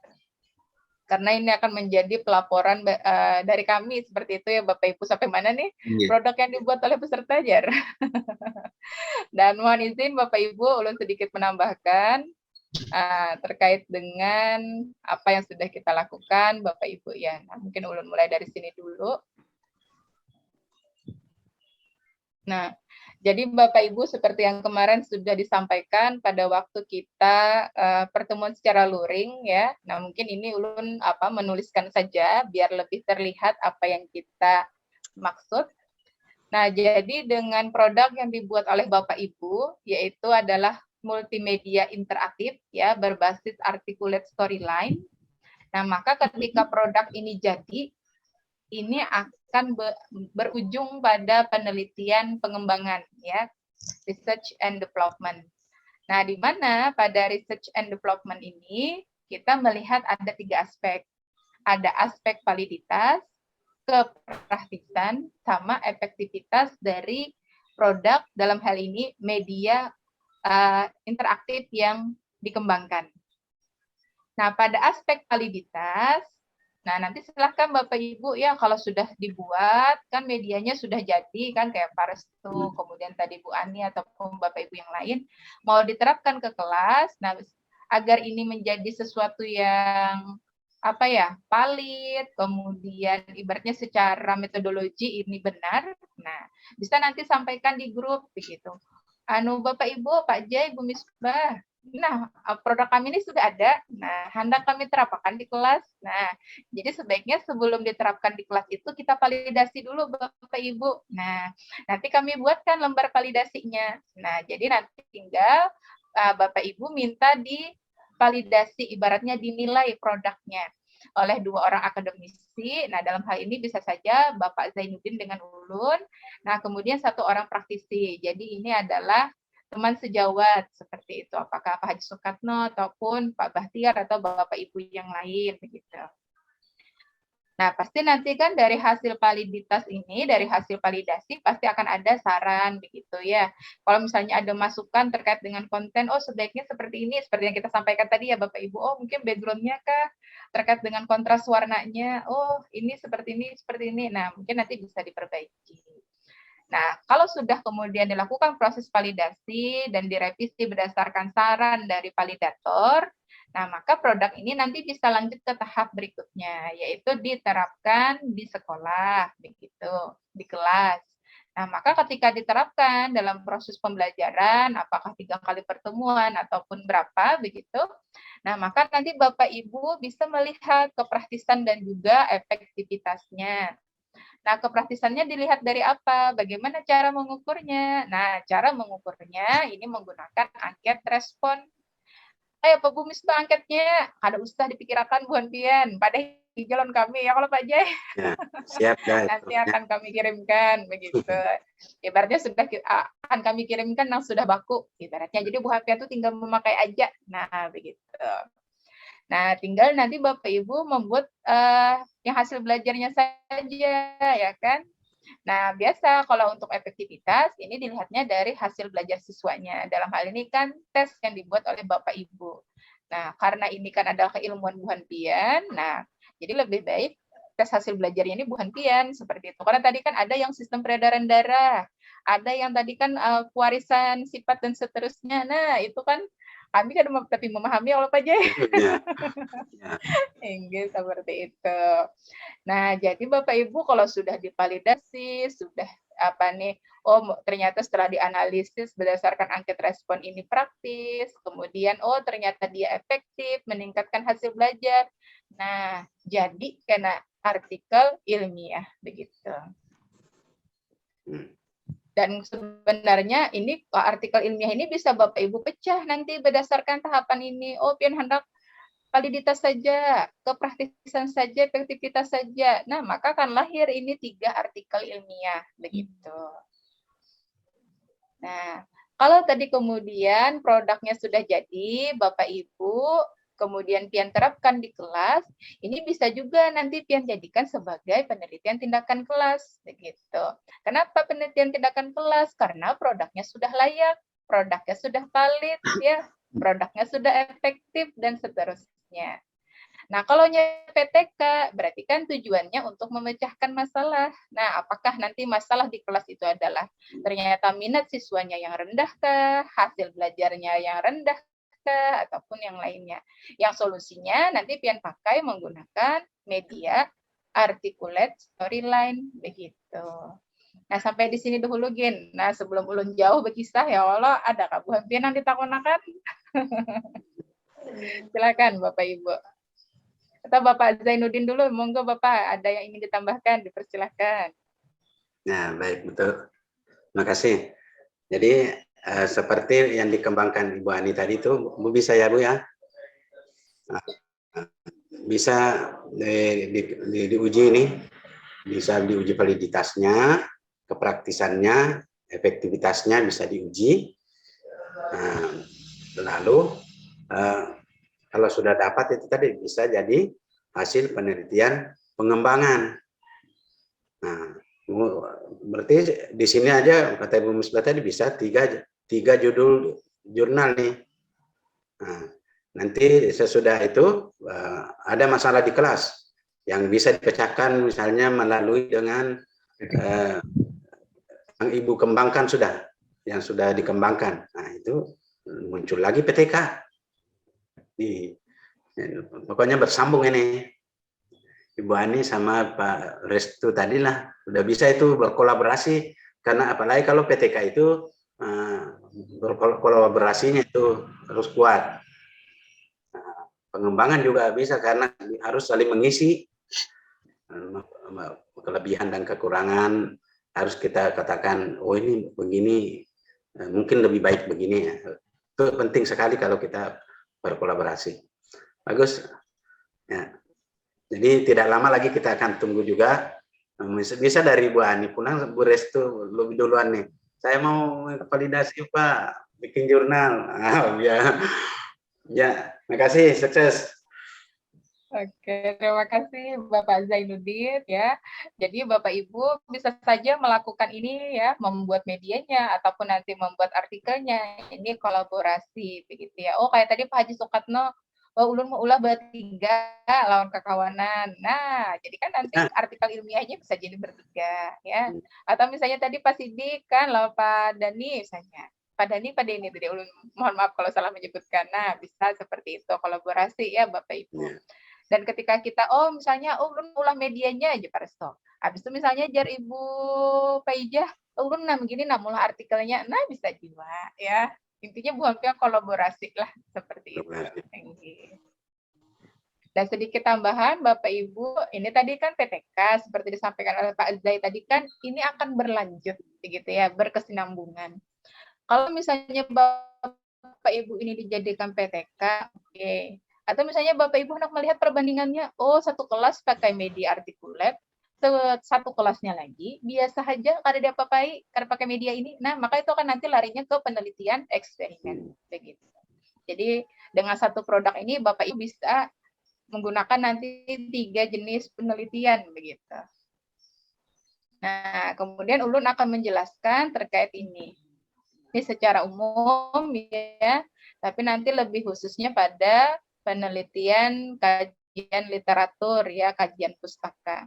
Karena ini akan menjadi pelaporan dari kami seperti itu ya Bapak Ibu, sampai mana nih produk yang dibuat oleh peserta ajar. Dan mohon izin Bapak Ibu Ulun sedikit menambahkan terkait dengan apa yang sudah kita lakukan Bapak Ibu ya. Nah, mungkin Ulun mulai dari sini dulu. Nah, jadi Bapak Ibu seperti yang kemarin sudah disampaikan pada waktu kita pertemuan secara luring ya. Nah, mungkin ini Ulun menuliskan saja biar lebih terlihat apa yang kita maksud. Nah, jadi dengan produk yang dibuat oleh Bapak Ibu yaitu adalah multimedia interaktif ya berbasis articulate storyline. Nah, maka ketika produk ini jadi, ini akan berujung pada penelitian pengembangan ya, research and development. Nah, di mana pada research and development ini kita melihat ada 3 aspek. Ada aspek validitas, kepraktisan, sama efektivitas dari produk dalam hal ini media interaktif yang dikembangkan. Nah, pada aspek validitas, nah nanti silahkan Bapak Ibu ya kalau sudah dibuat, kan medianya sudah jadi kan kayak Pak Restu, kemudian tadi Bu Ani ataupun Bapak Ibu yang lain, mau diterapkan ke kelas, nah agar ini menjadi sesuatu yang apa ya, valid, kemudian ibaratnya secara metodologi ini benar, nah bisa nanti sampaikan di grup begitu. Bapak Ibu, Pak Jai, Bu Misbah, nah, produk kami ini sudah ada. Nah, hendak kami terapkan di kelas. Nah, jadi sebaiknya sebelum diterapkan di kelas itu kita validasi dulu Bapak Ibu. Nah, nanti kami buatkan lembar validasinya. Nah, jadi nanti tinggal Bapak Ibu minta divalidasi, ibaratnya dinilai produknya oleh 2 orang akademisi. Nah, dalam hal ini bisa saja Bapak Zainuddin dengan Ulun. Nah, kemudian 1 orang praktisi. Jadi ini adalah teman sejawat seperti itu, apakah Pak Haji Sukatno ataupun Pak Bahtiar atau Bapak Ibu yang lain begitu. Nah, pasti nanti kan dari hasil validitas ini, dari hasil validasi pasti akan ada saran begitu ya. Kalau misalnya ada masukan terkait dengan konten, oh sebaiknya seperti ini, seperti yang kita sampaikan tadi ya Bapak Ibu, oh mungkin background-nya kah terkait dengan kontras warnanya, oh ini seperti ini, seperti ini. Nah, mungkin nanti bisa diperbaiki. Nah, kalau sudah kemudian dilakukan proses validasi dan direvisi berdasarkan saran dari validator, nah maka produk ini nanti bisa lanjut ke tahap berikutnya, yaitu diterapkan di sekolah, begitu, di kelas. Nah, maka ketika diterapkan dalam proses pembelajaran, apakah 3 kali pertemuan ataupun berapa, begitu, nah maka nanti Bapak Ibu bisa melihat kepraktisan dan juga efektivitasnya. Nah, kepraktisannya dilihat dari apa? Bagaimana cara mengukurnya? Nah, cara mengukurnya ini menggunakan angket respon. Ayo Pak Bu Misbah angketnya. Ada usah dipikirkan Bu Hanpian. Pada jalan kami ya kalau Pak Jai. Ya, siap guys. Nanti akan kami kirimkan begitu. Ibaratnya sudah akan kami kirimkan yang sudah baku. Ibaratnya jadi Bu Hanpian itu tinggal memakai aja. Nah, begitu. Nah, tinggal nanti Bapak Ibu membuat yang hasil belajarnya saja, ya kan? Nah, biasa kalau untuk efektivitas, ini dilihatnya dari hasil belajar siswanya. Dalam hal ini kan tes yang dibuat oleh Bapak Ibu. Nah, karena ini kan adalah keilmuan Bu Hanpian, nah, jadi lebih baik tes hasil belajarnya ini Bu Hanpian, seperti itu. Karena tadi kan ada yang sistem peredaran darah, ada yang tadi kan pewarisan sifat dan seterusnya. Nah, itu kan kami kan tapi memahami Allah Pak Jai. Enggak seperti itu. Nah, jadi Bapak Ibu kalau sudah divalidasi, sudah apa nih, oh ternyata setelah dianalisis berdasarkan angket respon ini praktis, kemudian oh ternyata dia efektif, meningkatkan hasil belajar. Nah, jadi kena artikel ilmiah begitu. Dan sebenarnya ini artikel ilmiah ini bisa Bapak Ibu pecah nanti berdasarkan tahapan ini. Oh, pian hendak validitas saja, kepraktisan saja, efektivitas saja. Nah, maka akan lahir ini 3 artikel ilmiah begitu. Nah, kalau tadi kemudian produknya sudah jadi, Bapak Ibu kemudian pian terapkan di kelas, ini bisa juga nanti pian jadikan sebagai penelitian tindakan kelas, begitu. Kenapa penelitian tindakan kelas? Karena produknya sudah layak, produknya sudah valid, ya, produknya sudah efektif dan seterusnya. Nah, kalau PTK berarti kan tujuannya untuk memecahkan masalah. Nah, apakah nanti masalah di kelas itu adalah ternyata minat siswanya yang rendah kah, hasil belajarnya yang rendah ataupun yang lainnya. Yang solusinya nanti pian pakai menggunakan media articulate storyline begitu. Nah, sampai di sini dulu Gin. Nah, sebelum ulun jauh berkisah ya Allah, ada Kak Bu Hanpian yang ditakonakan? Silakan Bapak Ibu. Atau Bapak Zainuddin dulu, monggo Bapak ada yang ingin ditambahkan, dipersilahkan. Nah, baik, betul. Terima kasih. Jadi seperti yang dikembangkan Ibu Ani tadi itu, Bu bisa ya Bu ya? Nah, bisa diuji ini, bisa diuji validitasnya, kepraktisannya, efektivitasnya bisa diuji. Nah, lalu kalau sudah dapat itu tadi bisa jadi hasil penelitian pengembangan. Nah, berarti di sini aja kata Ibu Misbah tadi bisa tiga judul jurnal nih. Nah, nanti sesudah itu ada masalah di kelas yang bisa dipecahkan misalnya melalui dengan yang ibu kembangkan yang sudah dikembangkan. Nah, itu muncul lagi PTK. Pokoknya bersambung ini. Ibu Ani sama Pak Restu tadilah udah bisa itu berkolaborasi, karena apalagi kalau PTK itu berkolaborasinya itu harus kuat. Pengembangan juga bisa karena harus saling mengisi, kelebihan dan kekurangan harus kita katakan, oh ini begini, mungkin lebih baik begini. Itu penting sekali kalau kita berkolaborasi. Bagus. Ya. Jadi tidak lama lagi kita akan tunggu juga. Bisa dari Bu Ani pulang, Bu Restu lebih duluan nih. Saya mau validasi Pak, bikin jurnal. Ya, makasih, sukses. Oke, terima kasih Bapak Zainuddin ya. Jadi Bapak Ibu bisa saja melakukan ini ya, membuat medianya ataupun nanti membuat artikelnya. Ini kolaborasi begitu ya. Oh, kayak tadi Pak Haji Sukatno, ulun mau ulah bertiga lawan kekawanan. Nah, jadi kan nanti artikel ilmiahnya bisa jadi bertiga ya. Atau misalnya tadi Pak Sidik kan lawan Pak Dani misalnya. Pak Dani tadi ulun mohon maaf kalau salah menyebutkan. Nah, bisa seperti itu kolaborasi ya Bapak Ibu. Dan ketika kita misalnya ulun ulah medianya aja Pak Resto. Habis itu misalnya jar Ibu Paijah, ulun begini mulah artikelnya. Nah, bisa juga ya. Intinya bukan kolaborasi lah seperti itu. Dan sedikit tambahan Bapak Ibu, ini tadi kan PTK seperti disampaikan oleh Pak Zai tadi kan ini akan berlanjut begitu ya, berkesinambungan. Kalau misalnya Bapak Ibu ini dijadikan PTK, oke. Atau misalnya Bapak Ibu hendak melihat perbandingannya, satu kelas pakai media artikulat, satu kelasnya lagi biasa saja kada diapa-apai karena pakai media ini. Nah, maka itu akan nanti larinya ke penelitian eksperimen begitu. Jadi dengan satu produk ini Bapak Ibu bisa menggunakan nanti 3 jenis penelitian begitu. Nah, kemudian ulun akan menjelaskan terkait ini. Ini secara umum ya, tapi nanti lebih khususnya pada penelitian kajian literatur ya, kajian pustaka.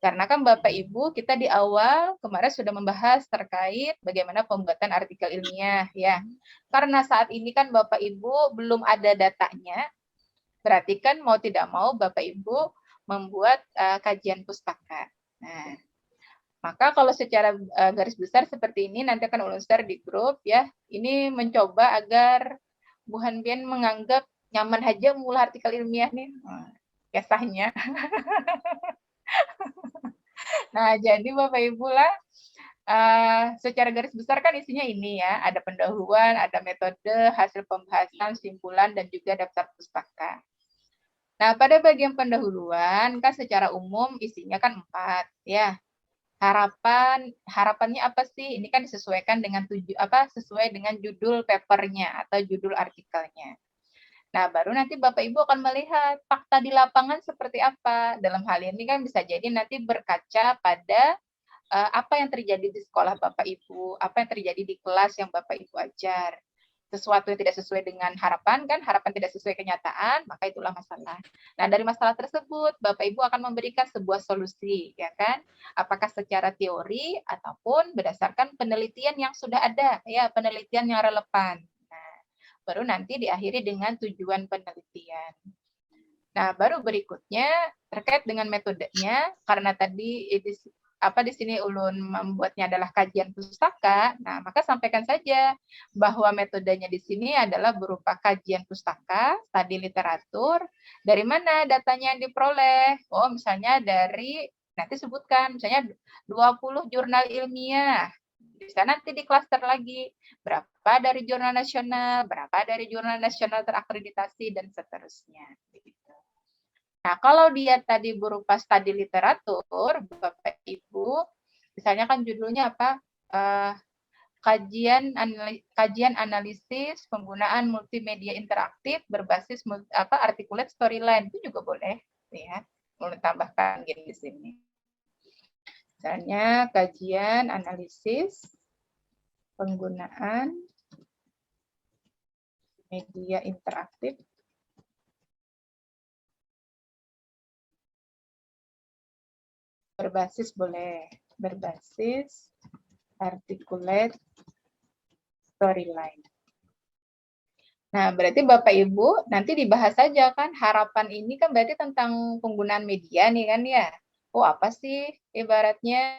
Karena kan Bapak Ibu kita di awal kemarin sudah membahas terkait bagaimana pembuatan artikel ilmiah ya. Karena saat ini kan Bapak Ibu belum ada datanya, berarti kan mau tidak mau Bapak Ibu membuat kajian pustaka. Nah, maka kalau secara garis besar seperti ini nanti akan ulun share di grup ya. Ini mencoba agar Bu Hanbian menganggap nyaman aja mulai artikel ilmiah nih. Kisahnya. Nah, jadi Bapak Ibu lah, secara garis besar kan isinya ini ya, ada pendahuluan, ada metode, hasil pembahasan, simpulan, dan juga daftar pustaka. Nah, pada bagian pendahuluan kan secara umum isinya kan 4 ya. Harapannya apa sih? Ini kan disesuaikan dengan sesuai dengan judul papernya atau judul artikelnya. Nah, baru nanti Bapak Ibu akan melihat fakta di lapangan seperti apa. Dalam hal ini kan bisa jadi nanti berkaca pada apa yang terjadi di sekolah Bapak Ibu, apa yang terjadi di kelas yang Bapak Ibu ajar. Sesuatu yang tidak sesuai dengan harapan kan, harapan tidak sesuai kenyataan, maka itulah masalah. Nah, dari masalah tersebut Bapak Ibu akan memberikan sebuah solusi, ya kan? Apakah secara teori ataupun berdasarkan penelitian yang sudah ada, ya, penelitian yang relevan. Baru nanti diakhiri dengan tujuan penelitian. Nah, baru berikutnya terkait dengan metodenya, karena tadi di sini ulun membuatnya adalah kajian pustaka. Nah, maka sampaikan saja bahwa metodenya di sini adalah berupa kajian pustaka, studi literatur. Dari mana datanya yang diperoleh? Misalnya dari nanti sebutkan misalnya 20 jurnal ilmiah. Bisa nanti diklaster lagi, berapa dari jurnal nasional, berapa dari jurnal nasional terakreditasi, dan seterusnya. Nah, kalau dia tadi berupa studi literatur, Bapak Ibu, misalnya kan judulnya apa? Kajian analisis penggunaan multimedia interaktif berbasis articulate storyline, itu juga boleh, ya. Boleh tambahkan di sini. Misalnya kajian analisis penggunaan Media interaktif berbasis boleh, berbasis articulate storyline. Nah, berarti Bapak Ibu nanti dibahas saja kan, harapan ini kan berarti tentang penggunaan media nih kan ya. Oh, apa sih ibaratnya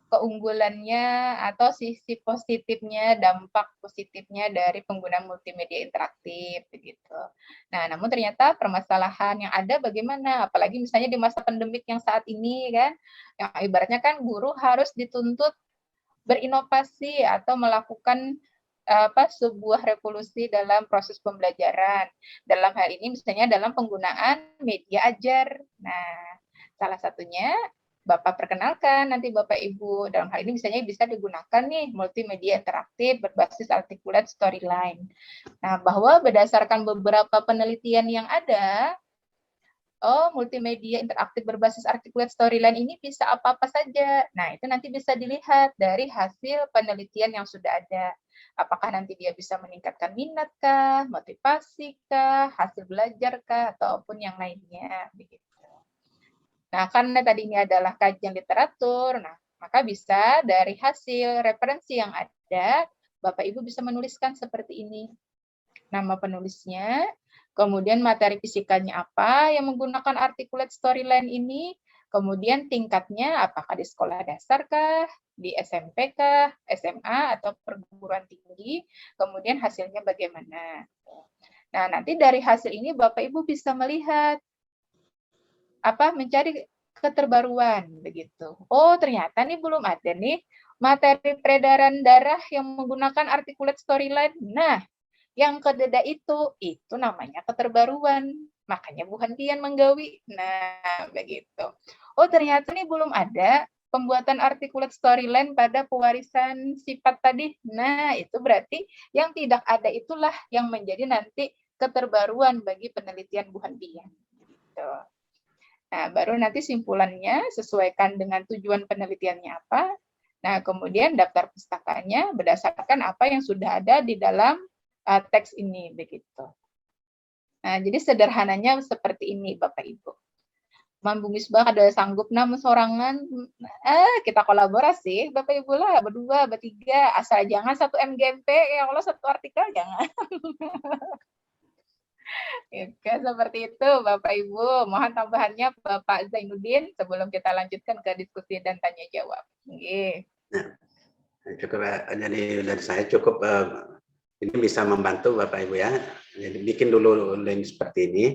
keunggulannya atau sisi positifnya, dampak positifnya dari penggunaan multimedia interaktif begitu. Nah, namun ternyata permasalahan yang ada bagaimana? Apalagi misalnya di masa pandemik yang saat ini kan, yang ibaratnya kan guru harus dituntut berinovasi atau melakukan sebuah revolusi dalam proses pembelajaran. Dalam hal ini misalnya dalam penggunaan media ajar. Nah, salah satunya Bapak perkenalkan nanti Bapak Ibu. Dalam hal ini misalnya bisa digunakan nih multimedia interaktif berbasis articulate storyline. Nah, bahwa berdasarkan beberapa penelitian yang ada, multimedia interaktif berbasis articulate storyline ini bisa apa-apa saja. Nah, itu nanti bisa dilihat dari hasil penelitian yang sudah ada. Apakah nanti dia bisa meningkatkan minat kah, motivasi kah, hasil belajar kah, ataupun yang lainnya. Begitu. Nah, karena tadi ini adalah kajian literatur, nah maka bisa dari hasil referensi yang ada, Bapak Ibu bisa menuliskan seperti ini. Nama penulisnya, kemudian materi fisikanya apa yang menggunakan articulate storyline ini, kemudian tingkatnya apakah di sekolah dasar kah, di SMP kah, SMA, atau perguruan tinggi, kemudian hasilnya bagaimana. Nah, nanti dari hasil ini Bapak Ibu bisa melihat mencari keterbaruan begitu. Oh, ternyata nih belum ada nih materi peredaran darah yang menggunakan articulate storyline. Nah, yang kededa itu namanya keterbaruan. Makanya Bu Handian menggawi. Nah, begitu. Oh, ternyata nih belum ada pembuatan articulate storyline pada pewarisan sifat tadi. Nah, itu berarti yang tidak ada itulah yang menjadi nanti keterbaruan bagi penelitian Bu Handian. Gitu. Nah, baru nanti simpulannya sesuaikan dengan tujuan penelitiannya apa. Nah, kemudian daftar pustakanya berdasarkan apa yang sudah ada di dalam teks ini begitu. Nah, jadi sederhananya seperti ini Bapak Ibu. Mambu Misbah ada sanggup namun sorangan, kita kolaborasi Bapak Ibu lah, berdua, bertiga, asal jangan satu MGMP, ya Allah satu artikel jangan. Oke, seperti itu Bapak Ibu. Mohon tambahannya Bapak Zainuddin sebelum kita lanjutkan ke diskusi dan tanya jawab. Oke. Nah, cukup, jadi dari saya cukup ini bisa membantu Bapak Ibu ya. Jadi bikin dulu link seperti ini.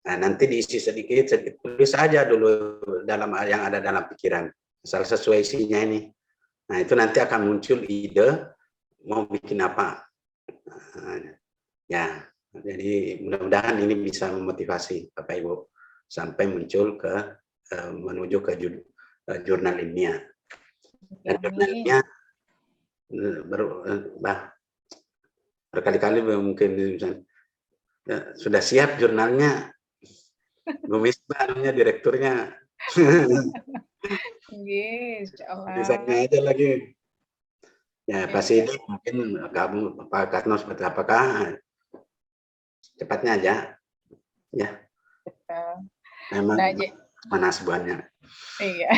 Nah, nanti diisi sedikit tulis aja dulu dalam yang ada dalam pikiran. Asal sesuai isinya ini. Nah, itu nanti akan muncul ide mau bikin apa. Ya. Jadi mudah-mudahan ini bisa memotivasi Bapak Ibu sampai muncul ke menuju ke jurnal ilmiah. Dan jurnal ilmiah berkali-kali mungkin sudah siap jurnalnya, Bu Misbah direkturnya. Desainnya aja lagi. Ya pasti ini mungkin kamu Pak Katno seperti apakah? Cepatnya aja, ya. Memang mana sebuahnya. Iya.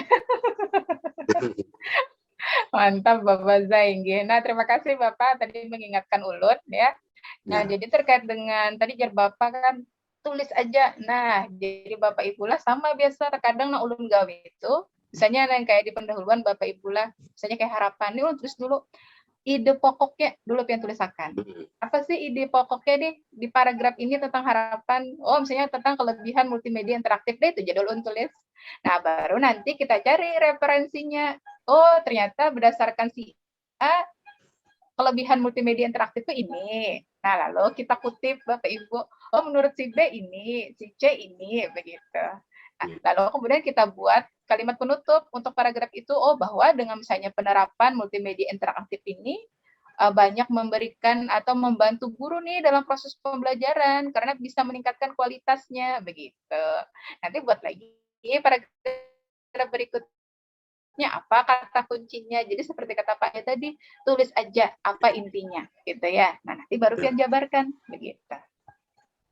Mantap Bapak Zain. Nah, terima kasih Bapak tadi mengingatkan Ulun ya. Nah, jadi terkait dengan tadi jar Bapak kan tulis aja. Nah, jadi Bapak Ibu lah sama biasa terkadang Ulun gawe itu, misalnya yang kayak di pendahuluan Bapak Ibu lah, misalnya kayak harapan ini Ulun tulis dulu ide pokoknya dulu yang tulisakan. Apa sih ide pokoknya di paragraf ini tentang harapan? Oh, misalnya tentang kelebihan multimedia interaktif deh itu jadi ulun tulis. Nah, baru nanti kita cari referensinya. Oh, ternyata berdasarkan si A kelebihan multimedia interaktif itu ini. Nah, lalu kita kutip Bapak Ibu. Oh, menurut si B ini, si C ini begitu. Nah, lalu kemudian kita buat kalimat penutup untuk paragraf itu, bahwa dengan misalnya penerapan multimedia interaktif ini banyak memberikan atau membantu guru nih dalam proses pembelajaran karena bisa meningkatkan kualitasnya begitu. Nanti buat lagi paragraf berikutnya apa kata kuncinya. Jadi seperti kata Pak E tadi, tulis aja apa intinya, gitu ya. Nah, nanti baru Pian jabarkan, begitu.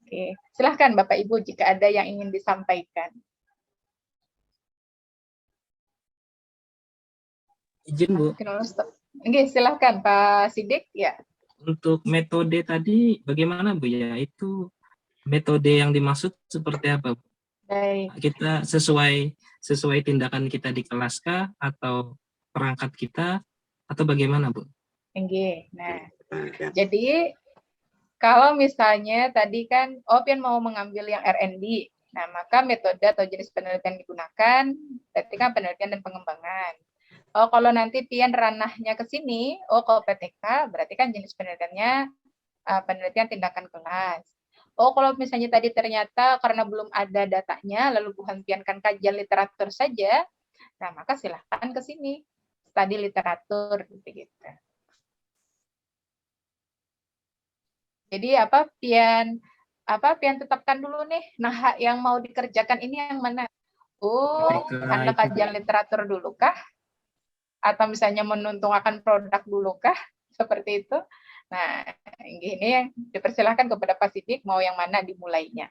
Oke, silahkan Bapak Ibu jika ada yang ingin disampaikan. Izin Bu, Oke, silahkan Pak Sidik, ya. untuk metode tadi bagaimana Bu ya? Itu metode yang dimaksud seperti apa Bu? Baik. Kita sesuai tindakan kita di kelas kah atau perangkat kita atau bagaimana Bu? Oke, nah jadi kalau misalnya tadi kan Pian mau mengambil yang R&D, nah maka metode atau jenis penelitian digunakan berarti kan penelitian dan pengembangan. Kalau nanti Pian ranahnya ke sini, ke PTK, berarti kan jenis penelitiannya penelitian tindakan kelas. Kalau misalnya tadi ternyata karena belum ada datanya, lalu bukan Pian kan kajian literatur saja, nah maka silahkan ke sini, studi literatur, gitu. Jadi Pian tetapkan dulu nih, nah yang mau dikerjakan ini yang mana? Anda kajian literatur dulu kah? Atau misalnya menuntungkan produk dulu kah? Seperti itu. Nah, ini yang dipersilahkan kepada Pak Sidik mau yang mana dimulainya.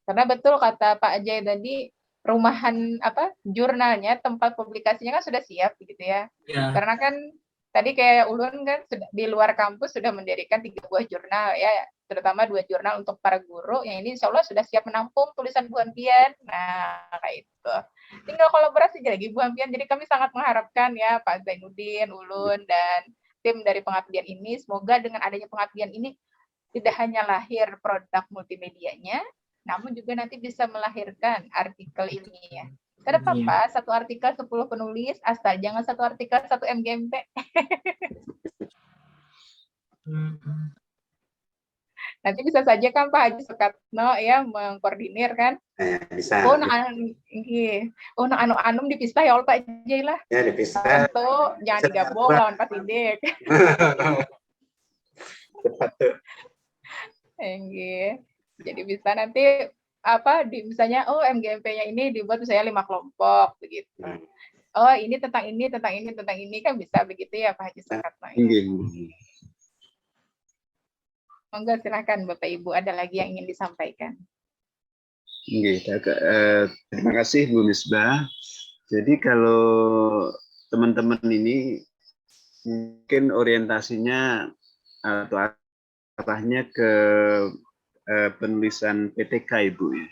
Karena betul kata Pak Ajay tadi, rumahan jurnalnya, tempat publikasinya kan sudah siap gitu ya. Karena kan tadi kayak Ulun kan sudah di luar kampus sudah mendirikan 3 buah jurnal ya, terutama 2 jurnal untuk para guru yang ini insya Allah sudah siap menampung tulisan Bu Pian. Nah, kayak itu. Tinggal kolaborasi lagi Bu Pian. Jadi kami sangat mengharapkan ya Pak Zainuddin, Ulun dan tim dari pengabdian ini, semoga dengan adanya pengabdian ini tidak hanya lahir produk multimedianya, namun juga nanti bisa melahirkan artikel ilmiah. Tidak apa-apa, satu artikel 10 penulis, asal jangan satu artikel 1 MGMP. Nanti bisa saja kan Pak Haji Sukatno ya mengkoordinir kan? Bisa. Anu dipisah ya Pak Haji lah. Ya dipisah. Tentu jangan digabung lawan Pak Sidik. Cepat tuh. Jadi bisa nanti misalnya MGMP-nya ini dibuat misalnya 5 kelompok begitu. Ini tentang ini kan bisa begitu ya Pak Haji Sukatno. Monggo silakan Bapak Ibu, ada lagi yang ingin disampaikan. Terima kasih Bu Misbah. Jadi kalau teman-teman ini mungkin orientasinya atau arahnya ke penulisan PTK Ibu ya,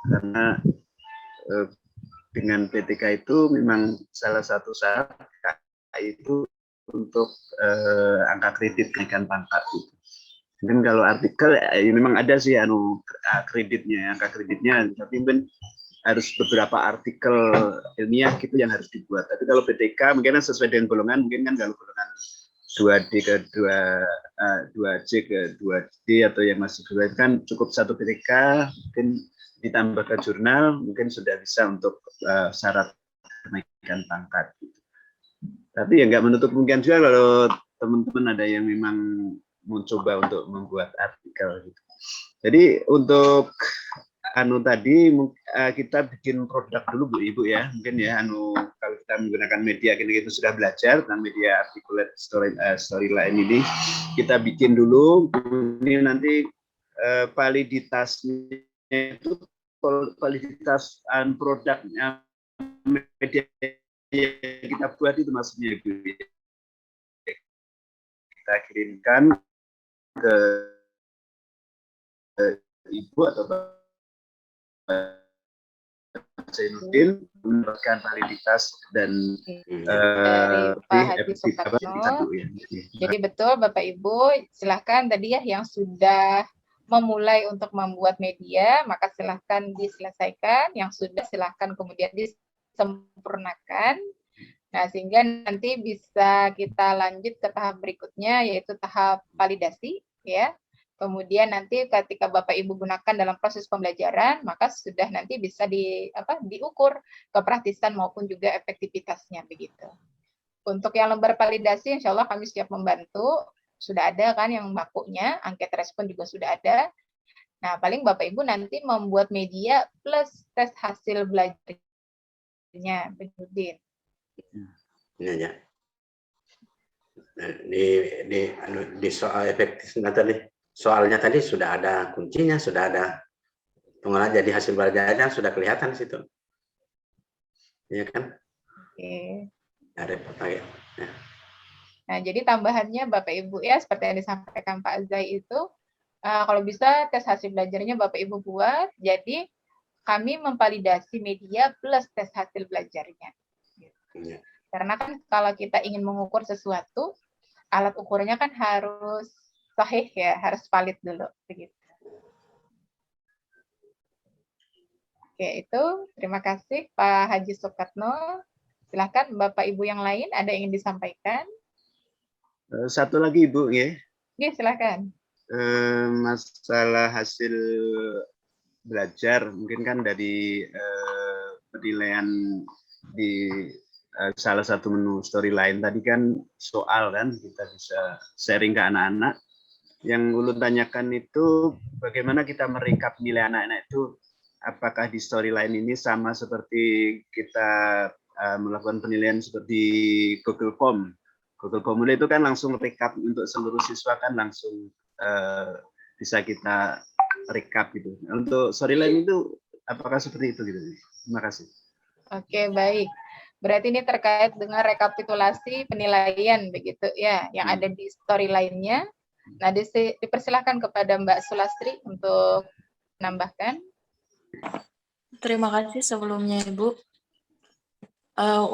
karena dengan PTK itu memang salah satu syarat itu untuk angka kredit kenaikan pangkat. Dan kalau artikel ya memang ada sih kreditnya, angka kreditnya, tapi mungkin harus beberapa artikel ilmiah gitu yang harus dibuat. Tapi kalau PTK mungkin sesuai dengan golongan, mungkin kan kalau golongan 2D ke 2C ke 2D atau yang masih 2 itu kan cukup 1 PTK, mungkin ditambah ke jurnal, mungkin sudah bisa untuk syarat kenaikan pangkat. Gitu. Tapi ya nggak menutup kemungkinan juga kalau teman-teman ada yang memang mencoba untuk membuat artikel. Gitu. Jadi untuk tadi kita bikin produk dulu Bu Ibu ya, mungkin ya kalau kita menggunakan media kita sudah belajar tentang media articulate storyline ini, kita bikin dulu. Ini nanti validitasnya itu validitas produknya media yang kita buat itu maksudnya Bu. Kita kirimkan ke Ibu atau Zainuddin mendapatkan validitas dan Jadi betul Bapak Ibu, silahkan tadi ya yang sudah memulai untuk membuat media, maka silahkan diselesaikan, yang sudah silahkan kemudian disempurnakan. Nah, sehingga nanti bisa kita lanjut ke tahap berikutnya, yaitu tahap validasi, ya. Kemudian nanti ketika Bapak Ibu gunakan dalam proses pembelajaran, maka sudah nanti bisa diukur kepraktisan maupun juga efektivitasnya begitu. Untuk yang lembar validasi, insya Allah kami siap membantu. Sudah ada kan yang bakunya, angket respon juga sudah ada. Nah, paling Bapak Ibu nanti membuat media plus tes hasil belajarnya, Bedudin. Ini aja. Nah, di soal efektifnya tadi, soalnya tadi sudah ada kuncinya, sudah ada pengolahan jadi hasil belajarnya sudah kelihatan di situ. Iya kan? Oke. Ada ya. Nah, jadi tambahannya Bapak Ibu ya, seperti yang disampaikan Pak Azai itu, kalau bisa tes hasil belajarnya Bapak Ibu buat, jadi kami memvalidasi media plus tes hasil belajarnya. Ya. Karena kan kalau kita ingin mengukur sesuatu, alat ukurnya kan harus sahih ya, harus valid dulu. Begitu. Oke, itu terima kasih Pak Haji Sukatno. Silakan Bapak Ibu yang lain ada yang ingin disampaikan. Satu lagi Ibu ya. Oke, silakan. Masalah hasil belajar mungkin kan dari penilaian di salah satu menu storyline tadi kan soal kan kita bisa sharing ke anak-anak. Yang Ulun tanyakan itu bagaimana kita merekap nilai anak-anak itu, apakah di storyline ini sama seperti kita melakukan penilaian seperti Google Form. Google Formula itu kan langsung rekap untuk seluruh siswa kan langsung bisa kita rekap gitu. Untuk storyline itu apakah seperti itu gitu? Terima kasih. Oke, baik. Berarti ini terkait dengan rekapitulasi penilaian begitu ya, yang ada di storyline-nya. Nah, dipersilahkan kepada Mbak Sulastri untuk menambahkan. Terima kasih sebelumnya Ibu.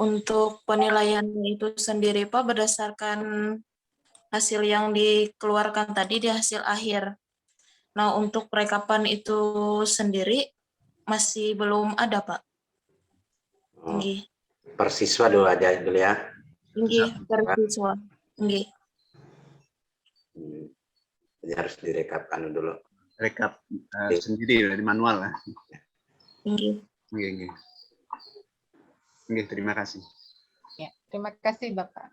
Untuk penilaian itu sendiri Pak berdasarkan hasil yang dikeluarkan tadi di hasil akhir. Nah, untuk perekapan itu sendiri masih belum ada Pak. Nggih. Per siswa dulu aja dulu ya. Nggih, per siswa. Nggih. Jadi harus direkapkan dulu. Rekap sendiri dari manual lah. Nggih. Nggih. Nggih, terima kasih. Ya, terima kasih Bapak.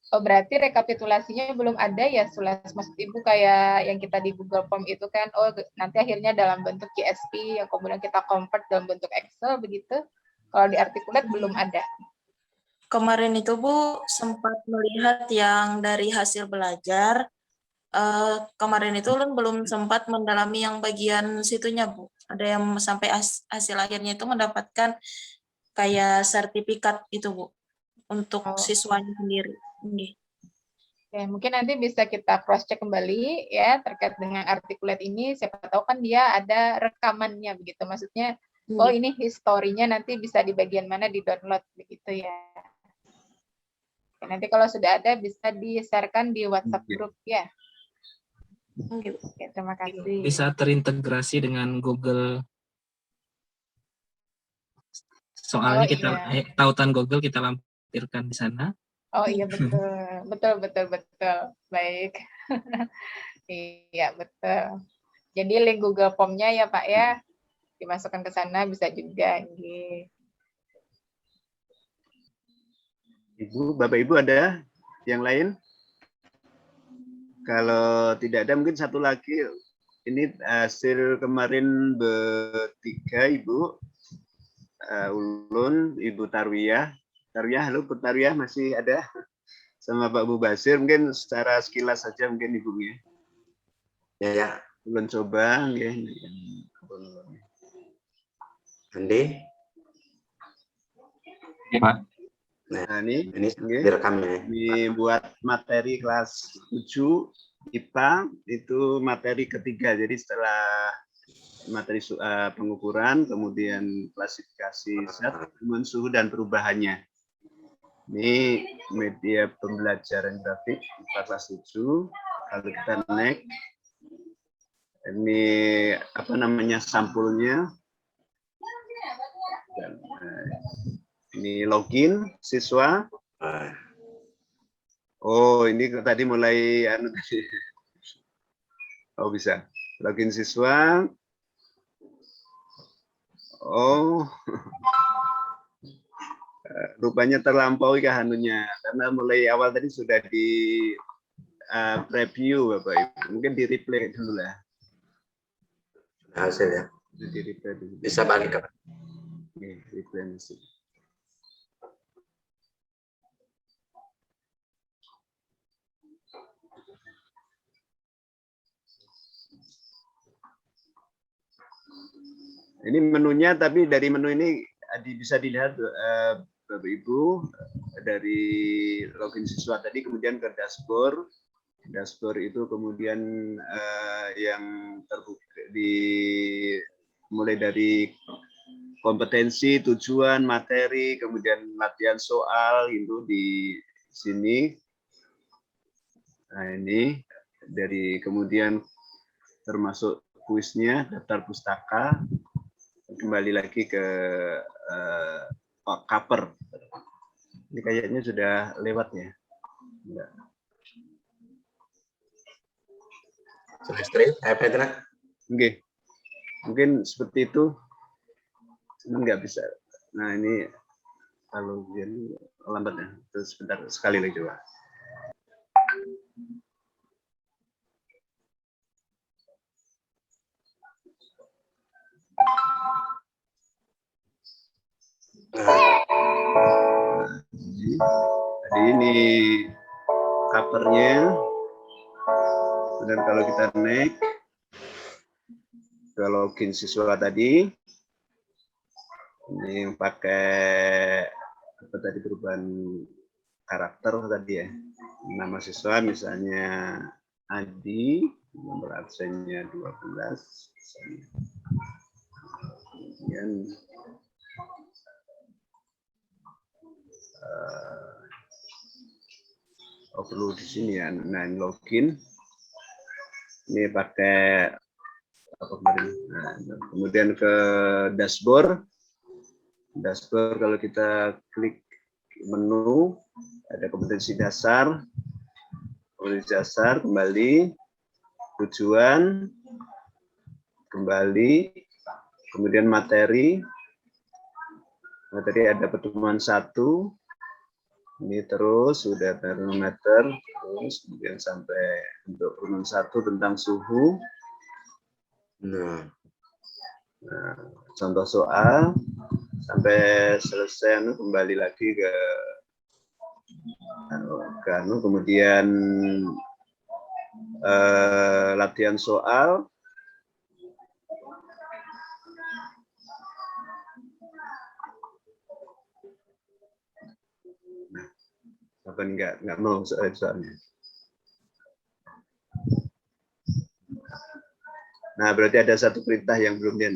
Oh, berarti rekapitulasinya belum ada ya, Sulas? Maksud Ibu kayak yang kita di Google Form itu kan, oh nanti akhirnya dalam bentuk CSV, yang kemudian kita convert dalam bentuk Excel, begitu. Kalau di artikulat belum ada. Kemarin itu Bu sempat melihat yang dari hasil belajar. Kemarin itu belum sempat mendalami yang bagian situnya Bu. Ada yang sampai hasil akhirnya itu mendapatkan kayak sertifikat itu Bu untuk siswanya sendiri. Ya, mungkin nanti bisa kita cross check kembali ya terkait dengan artikulat ini. Siapa tahu kan dia ada rekamannya begitu. Maksudnya, oh ini historinya nanti bisa di bagian mana di download begitu ya. Ya, nanti kalau sudah ada bisa di-sharekan di WhatsApp grup ya. Oke, terima kasih. Bisa terintegrasi dengan Google. Soalnya kita tautan Google kita lampirkan di sana. Oh iya betul. Baik. Iya betul. Jadi link Google Form-nya ya Pak ya dimasukkan ke sana bisa juga. Ibu, Bapak Ibu ada yang lain? Kalau tidak ada mungkin satu lagi. Ini hasil kemarin bertiga Ibu. Ulun, Ibu Tarwiyah. Tarwiyah, halo Bu Tarwiyah, masih ada? Sama Pak Bu Basir, mungkin secara sekilas saja mungkin Ibu ya. Ya, ulun coba ya. Andi? Ya, Pak. Nah, ini direkam ya. Ini buat materi kelas 7 IPA, itu materi ketiga. Jadi setelah materi pengukuran, kemudian klasifikasi zat, suhu dan perubahannya. Ini media pembelajaran grafik kelas 7. Kalau kita next, ini apa namanya sampulnya. Dan, ini login siswa. Oh, ini tadi mulai oh bisa login siswa. Oh, rupanya terlampaui kehanunya karena mulai awal tadi sudah di preview Bapak Ibu. Mungkin di replay dulu lah. Hasil ya. Di reply dulu. Bisa balik ke Oke, reply masih. Ini menunya, tapi dari menu ini bisa dilihat Bapak Ibu dari login siswa tadi, kemudian ke dashboard. Dashboard itu kemudian yang terbuka mulai dari kompetensi, tujuan, materi, kemudian latihan soal itu di sini. Nah ini dari kemudian termasuk kuisnya, daftar pustaka, kembali lagi ke cover. Ini kayaknya sudah lewat ya. Enggak. semester apa itu? Oke. Mungkin seperti itu. Cuman nggak bisa. Nah ini kalau jadi lambat ya. Terus sebentar sekali lagi coba. Jadi ini covernya. Dan kalau kita naik ke login siswa tadi, ini yang pakai apa tadi, perubahan karakter tadi ya. Nama siswa misalnya Adi, nomor absennya 12. Kemudian perlu di sini ya, nah login ini pakai apa kemarin. Nah, kemudian ke dashboard. Dashboard kalau kita klik menu ada kompetensi dasar, kembali, tujuan, kembali, kemudian materi ada pertemuan 1. Ini terus sudah termometer, terus kemudian sampai untuk pertemuan 1 tentang suhu. Nah, contoh soal sampai selesai, kembali lagi ke kemudian latihan soal. Apa enggak mau soalnya. Nah, berarti ada satu perintah yang belum dia.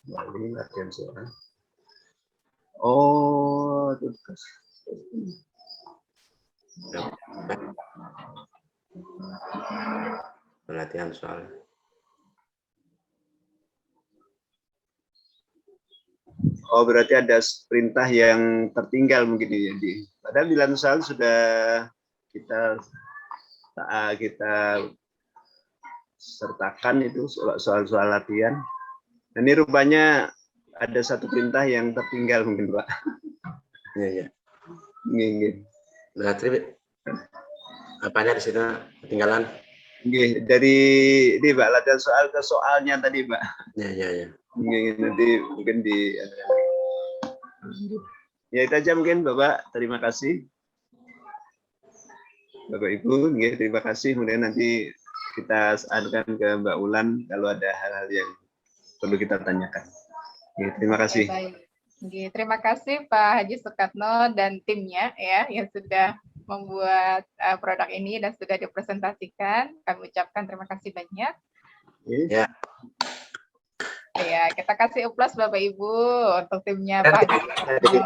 Ini latihan soal. Oh, terus. Latihan soal. Oh, berarti ada perintah yang tertinggal mungkin ya. Padahal bilangan soal sudah kita sertakan itu soal-soal latihan. Dan ini rupanya ada satu perintah yang tertinggal mungkin, Pak. Iya. Nggih. Berarti apanya di situ ketinggalan? Nggih, dari ini Pak, latihan soal ke soalnya tadi, Pak. Iya. Nggih, nanti mungkin di ya itu aja mungkin Bapak. Terima kasih. Bapak Ibu, nggih, terima kasih. Kemudian nanti kita adukan ke Mbak Ulan kalau ada hal-hal yang perlu kita tanyakan. Nggih, terima kasih. Baik. Nggih, terima kasih Pak Haji Sukatno dan timnya ya yang sudah membuat produk ini dan sudah dipresentasikan. Kami ucapkan terima kasih banyak. Ya. Ya, kita kasih uplas Bapak Ibu untuk timnya Pak Haji Sukatno.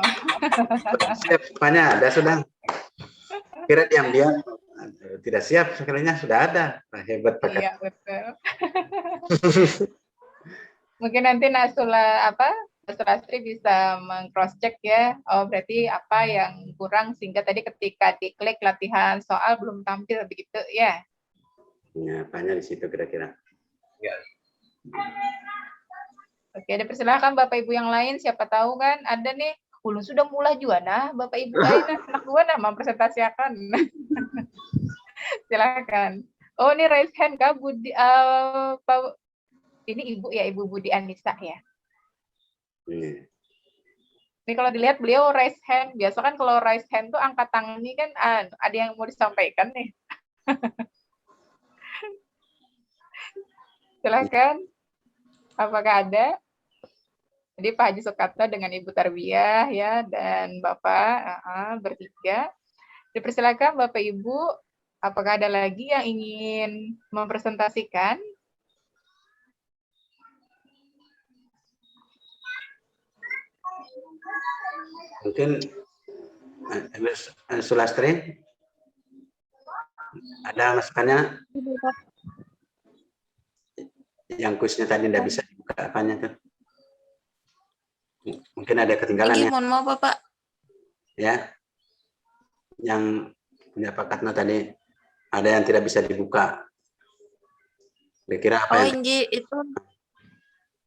Siap, Paknya ada sudah. Kira diam-diam tidak siap, sekalinya sudah ada. Nah, hebat Pak. Iya, betul. Mungkin nanti Nasrastri bisa meng-cross check ya. Oh, berarti apa yang kurang sehingga tadi ketika diklik latihan soal belum tampil begitu ya. Ya, apanya di situ kira-kira. Ya. Oke, dipersilakan Bapak Ibu yang lain, siapa tahu kan ada nih, ulun sudah mulai juga nah, Bapak Ibu anak gua nah mempresentasikan. Silakan. Oh, ini raise hand Kak Budi Ini Ibu ya, Ibu Budi Anissa ya. Iya. Ini kalau dilihat beliau raise hand. Biasa kan kalau raise hand tuh angkat tangan ini kan ada yang mau disampaikan nih. Silakan. Apakah ada? Jadi Pak Haji Sukatno dengan Ibu Tarbiyah ya dan Bapak bertiga. Dipersilakan Bapak Ibu, apakah ada lagi yang ingin mempresentasikan? Mungkin Sulastri ada masukannya? Yang kuisnya tadi tidak bisa dibuka apanya tuh? Mungkin ada ketinggalan ya? Mohon maaf Bapak. Ya, yang punya Pak Katno tadi ada yang tidak bisa dibuka. Kira-kira apa yang? Itu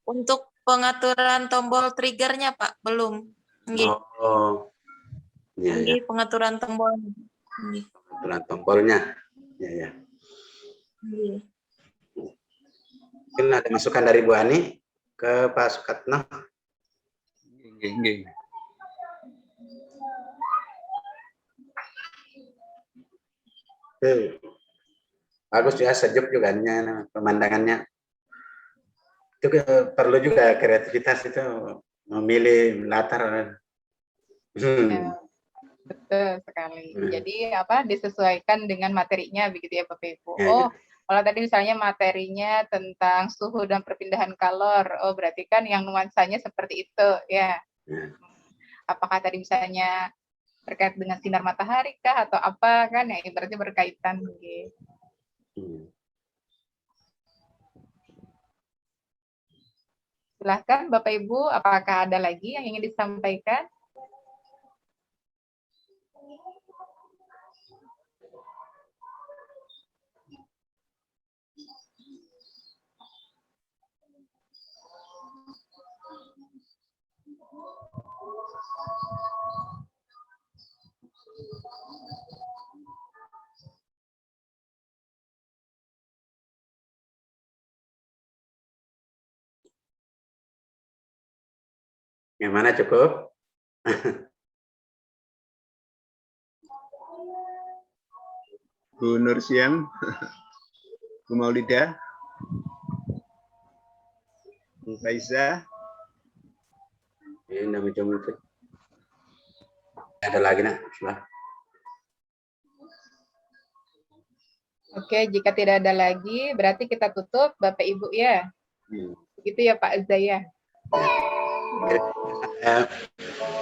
untuk pengaturan tombol triggernya Pak, belum. Oh, ya, ya. Pengaturan tombol. Pengaturan tombolnya, ya, ya. Mungkin ada masukan dari Bu Ani ke Pak Sukatno. Bagus ya, sejuk juga pemandangannya. Itu perlu juga kreativitas itu memilih latar. Ya, betul sekali. Jadi disesuaikan dengan materinya begitu ya Bapak Ibu. Oh, kalau tadi misalnya materinya tentang suhu dan perpindahan kalor, oh berarti kan yang nuansanya seperti itu ya. Apakah tadi misalnya terkait dengan sinar matahari kah atau apa kan ya, berarti berkaitan gitu. Silahkan Bapak Ibu, apakah ada lagi yang ingin disampaikan? Yang mana cukup? Bu Nur Siam, Bu Maulida, Bu Faiza. Ini namanya muncul. Ada lagi nak? Oke, jika tidak ada lagi, berarti kita tutup Bapak Ibu ya. Begitu ya Pak Zaya.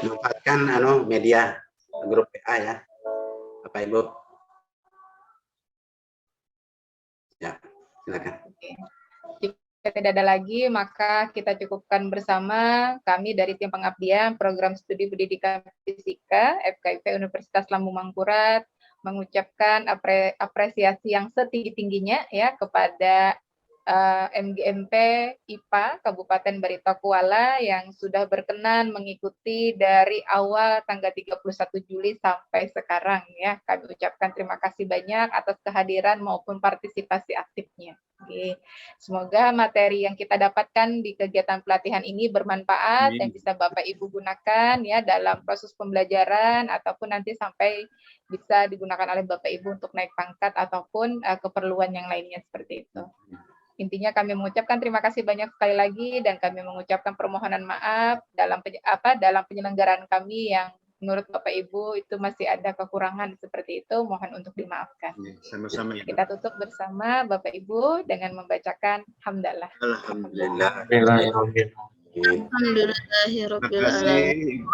Manfaatkan media grup PA ya, Bapak Ibu. Ya, silakan. Oke. Jika tidak ada lagi, maka kita cukupkan bersama. Kami dari tim pengabdian Program Studi Pendidikan Fisika FKIP Universitas Lambung Mangkurat mengucapkan apresiasi yang setinggi-tingginya ya kepada MGMP IPA Kabupaten Barito Kuala yang sudah berkenan mengikuti dari awal tanggal 31 Juli sampai sekarang ya. Kami ucapkan terima kasih banyak atas kehadiran maupun partisipasi aktifnya. Oke. Semoga materi yang kita dapatkan di kegiatan pelatihan ini bermanfaat dan bisa Bapak Ibu gunakan ya dalam proses pembelajaran ataupun nanti sampai bisa digunakan oleh Bapak Ibu untuk naik pangkat ataupun keperluan yang lainnya seperti itu. Intinya kami mengucapkan terima kasih banyak sekali lagi dan kami mengucapkan permohonan maaf dalam penyelenggaraan kami yang menurut Bapak Ibu itu masih ada kekurangan seperti itu, mohon untuk dimaafkan. Sama-sama ya. Kita tutup bersama Bapak Ibu dengan membacakan hamdalah. Alhamdulillah. Alhamdulillahirabbil alamin.